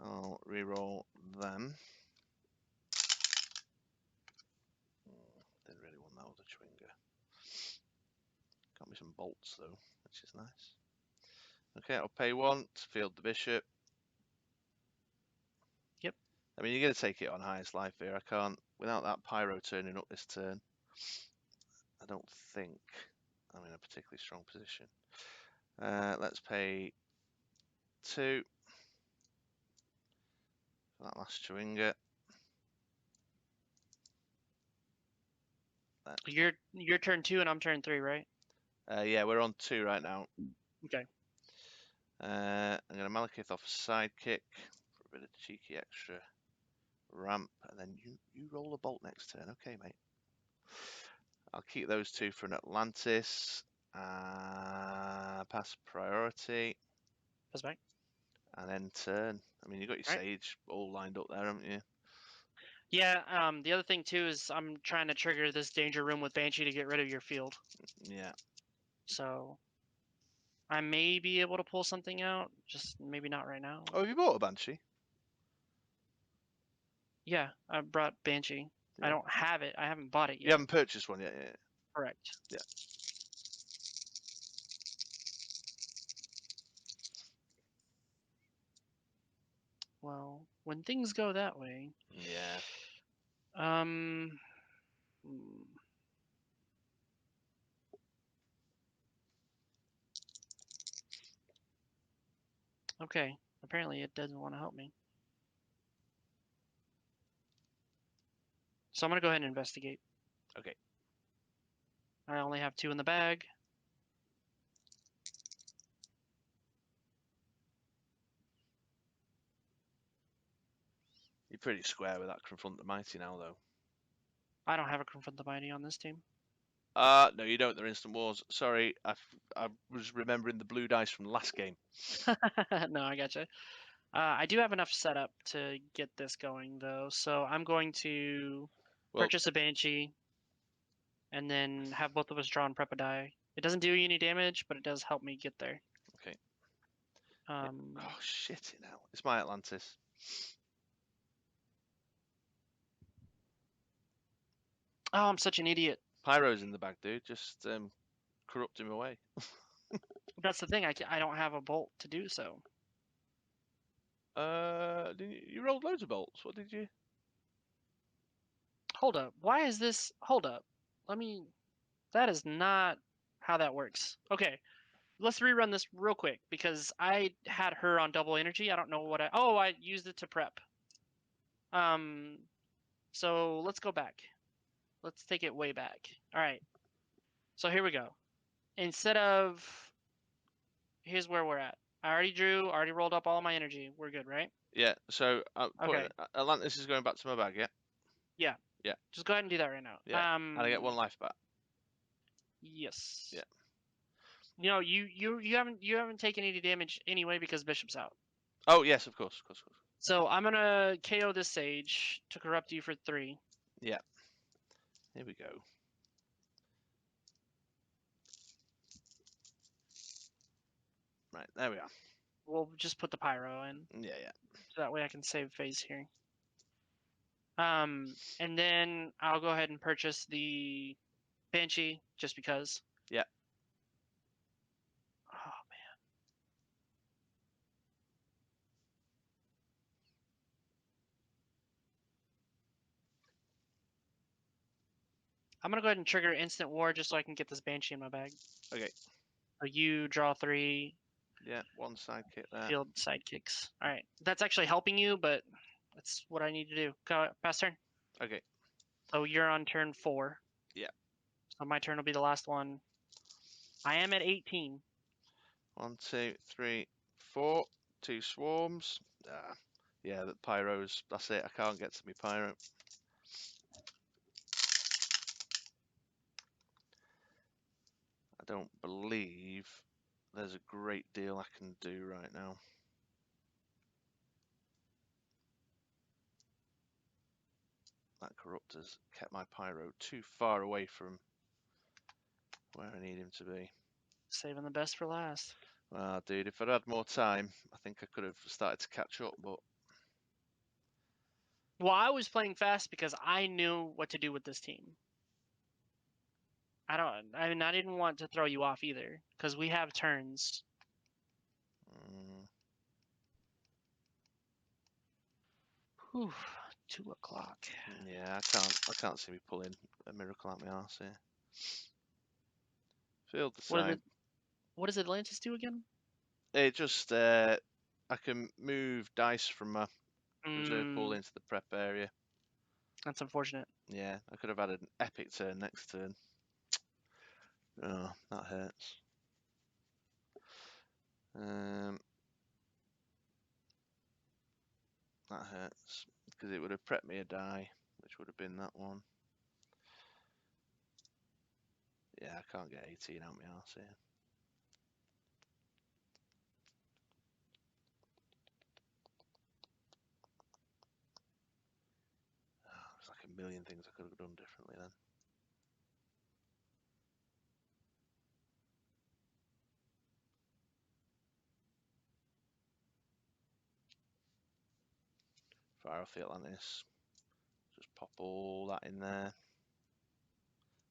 I'll reroll them. Didn't really want that with a Chwinger. Got me some bolts though, which is nice. Okay, I'll pay 1 to field the bishop. Yep. I mean, you're going to take it on highest life here. I can't, without that pyro turning up this turn, I don't think I'm in a particularly strong position. Let's pay 2 for that last Chwinger. You're turn 2 and I'm turn 3, right? Yeah, we're on 2 right now. Okay. I'm going to Malekith off a sidekick for a bit of cheeky extra ramp, and then you roll a bolt next turn. Okay, mate. I'll keep those 2 for an Atlantis. Pass priority. Pass back. And then turn. I mean, you've got your Sage all lined up there, haven't you? Yeah, the other thing too is I'm trying to trigger this danger room with Banshee to get rid of your field. Yeah. So I may be able to pull something out, just maybe not right now. Oh, have you bought a Banshee? Yeah, I brought Banshee. Yeah. I don't have it. I haven't bought it yet. You haven't purchased one yet? Yeah. Correct. Yeah. Well, when things go that way. Yeah. Okay. Apparently it doesn't want to help me. So I'm going to go ahead and investigate. Okay. I only have 2 in the bag. You're pretty square with that Confront the Mighty now, though. I don't have a Confront the Mighty on this team. No, you don't. They're instant wars. Sorry, I was remembering the blue dice from the last game. No, I gotcha. I do have enough setup to get this going, though. So I'm going to purchase a Banshee and then have both of us draw and prep a die. It doesn't do any damage, but it does help me get there. Okay. Oh, shit, now. It's my Atlantis. Oh, I'm such an idiot. Pyro's in the bag, dude. Just corrupt him away. That's the thing. I don't have a bolt to do so. You rolled loads of bolts. What did you? Hold up. Why is this? Hold up. That is not how that works. Okay. Let's rerun this real quick because I had her on double energy. I don't know what I used it to prep. So let's go back. Let's take it way back. All right. So here we go. Here's where we're at. I already rolled up all of my energy. We're good, right? Yeah. So Okay. Atlantis is going back to my bag. Yeah. Yeah. Yeah. Just go ahead and do that right now. Yeah. And I get 1 life back. Yes. Yeah. You know, you haven't taken any damage anyway because Bishop's out. Oh yes, of course. So I'm gonna KO this Sage to corrupt you for 3. Yeah. Here we go. Right, there we are. We'll just put the Pyro in. Yeah. So that way I can save phase here. And then I'll go ahead and purchase the Banshee just because. Yeah. Oh man. I'm gonna go ahead and trigger Instant War just so I can get this Banshee in my bag. Okay. So you draw 3. Yeah, 1 sidekick there. Field sidekicks. All right, that's actually helping you, but that's what I need to do. Go pass turn. Okay. So you're on turn 4. Yeah. So my turn will be the last one. I am at 18. 1, 2, 3, 4. 2 swarms. Yeah, the pyros. That's it. I can't get to me pyro. I don't believe there's a great deal I can do right now. That corrupt has kept my pyro too far away from where I need him to be. Saving the best for last. Well, dude, if I'd had more time, I think I could have started to catch up, but... Well, I was playing fast because I knew what to do with this team. I didn't want to throw you off either, because we have turns. 2 o'clock. Yeah, I can't see me pulling a miracle out my arse here. Field the side. What does Atlantis do again? It just I can move dice from my reserve pool into the prep area. That's unfortunate. Yeah, I could have had an epic turn next turn. Oh, that hurts. That hurts because it would have prepped me a die, which would have been that one. Yeah, I can't get 18 out my arse here. Oh, there's like a million things I could have done differently then. Fire off the Atlantis. Just pop all that in there.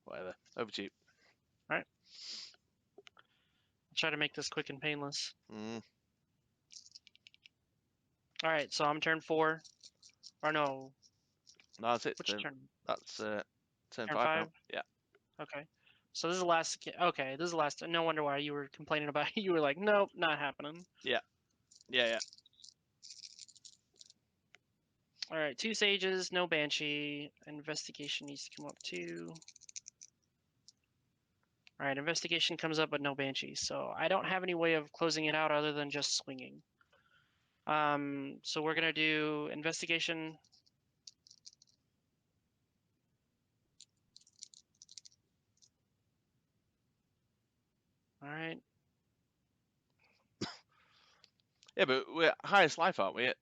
Whatever. Over to you. Alright. I'll try to make this quick and painless. Alright, so I'm turn 4. Or no. No, that's it. Which turn? That's turn 5 5? now. Yeah. Okay. So this is the last. Okay, this is the last. No wonder why you were complaining about it. You were like, nope, not happening. Yeah. Yeah. Alright, 2 sages, no banshee. Investigation needs to come up too. Alright, investigation comes up, but no banshee. So I don't have any way of closing it out other than just swinging. So we're gonna do investigation. Alright. Yeah, but we're highest life, aren't we?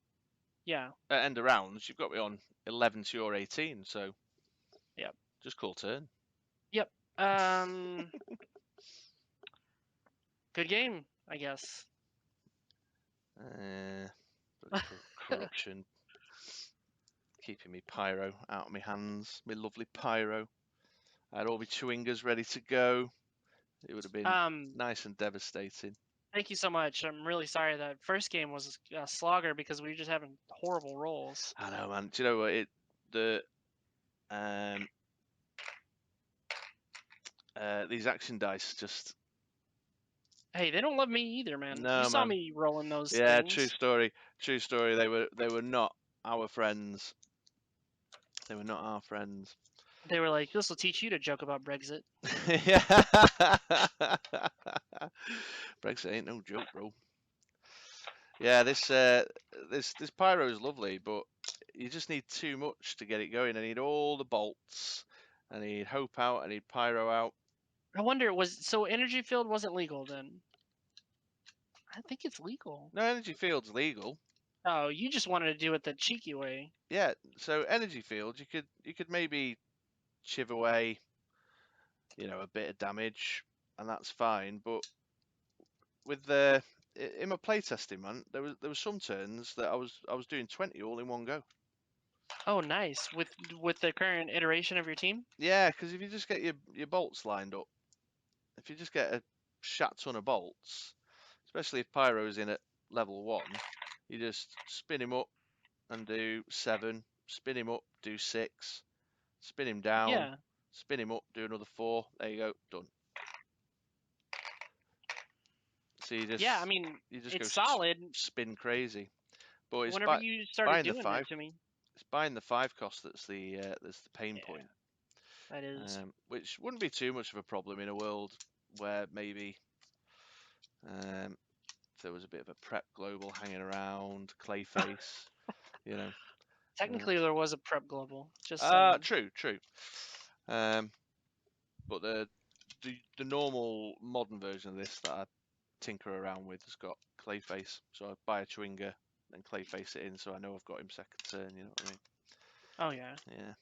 Yeah. At end of rounds, you've got me on 11 to your 18, so. Yep. Just call turn. Yep. Good game, I guess. Corruption. Keeping me pyro out of my hands. My lovely pyro. I had all my chewingers ready to go. It would have been nice and devastating. Thank you so much. I'm really sorry that first game was a slogger because we were just having horrible rolls. I know, man. Do you know what? These action dice just... Hey, they don't love me either, man. No, you saw man. me rolling those things. Yeah, true story. True story. They were not our friends. They were not our friends. They were like, this will teach you to joke about Brexit. Yeah. Brexit ain't no joke, bro. Yeah, this pyro is lovely, but you just need too much to get it going. I need all the bolts. I need hope out. I need pyro out. I wonder, so energy field wasn't legal then? I think it's legal. No, energy field's legal. Oh, you just wanted to do it the cheeky way. Yeah, so energy field, you could maybe chiv away, a bit of damage, and that's fine. But with in my playtesting, man, there was some turns that I was doing 20 all in one go. Oh, nice. With the current iteration of your team? Yeah, because if you just get your bolts lined up, if you just get a shat ton of bolts, especially if Pyro's in at level 1, you just spin him up and do 7, spin him up, do 6, spin him down, spin him up, do another 4. There you go, done. So you just I mean, it's go solid. Spin crazy. But it's whenever you started doing that to me, it's buying the 5 cost that's the pain point. That is. Which wouldn't be too much of a problem in a world where maybe if there was a bit of a prep global hanging around, Clayface, Technically, there was a prep global. Just true. But the normal modern version of this that I tinker around with has got Clayface, so I buy a Chewinga and Clayface it in, so I know I've got him second turn. You know what I mean? Oh yeah. Yeah.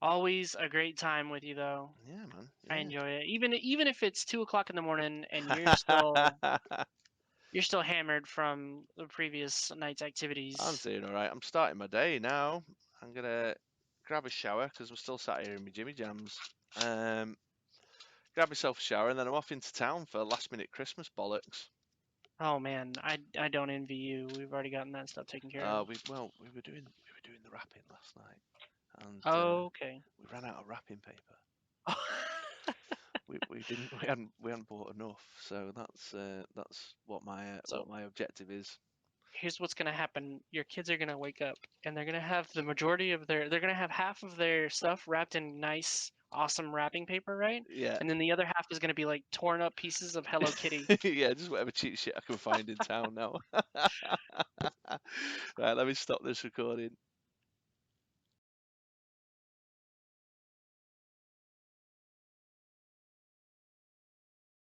Always a great time with you though. Yeah, man. I Yeah. enjoy it. Even if it's 2 o'clock in the morning and you're still hammered from the previous night's I'm activities. doing all right. I'm starting my day now. I'm gonna grab a shower because I'm still sat here in my Jimmy Jams. Grab myself a shower and then I'm off into town for last minute Christmas bollocks. Oh man, I don't envy you. We've already gotten that stuff taken care of. We were doing the wrapping last night, and Okay. we ran out of wrapping paper. We hadn't bought enough, so that's what So my objective is. here's what's gonna happen. Your kids are gonna wake up and they're gonna have the majority of they're gonna have half of their stuff wrapped in nice, awesome wrapping paper, right? Yeah. And then the other half is gonna be like torn up pieces of Hello Kitty. Yeah, just whatever cheap shit I can find in town now. Right, let me stop this recording.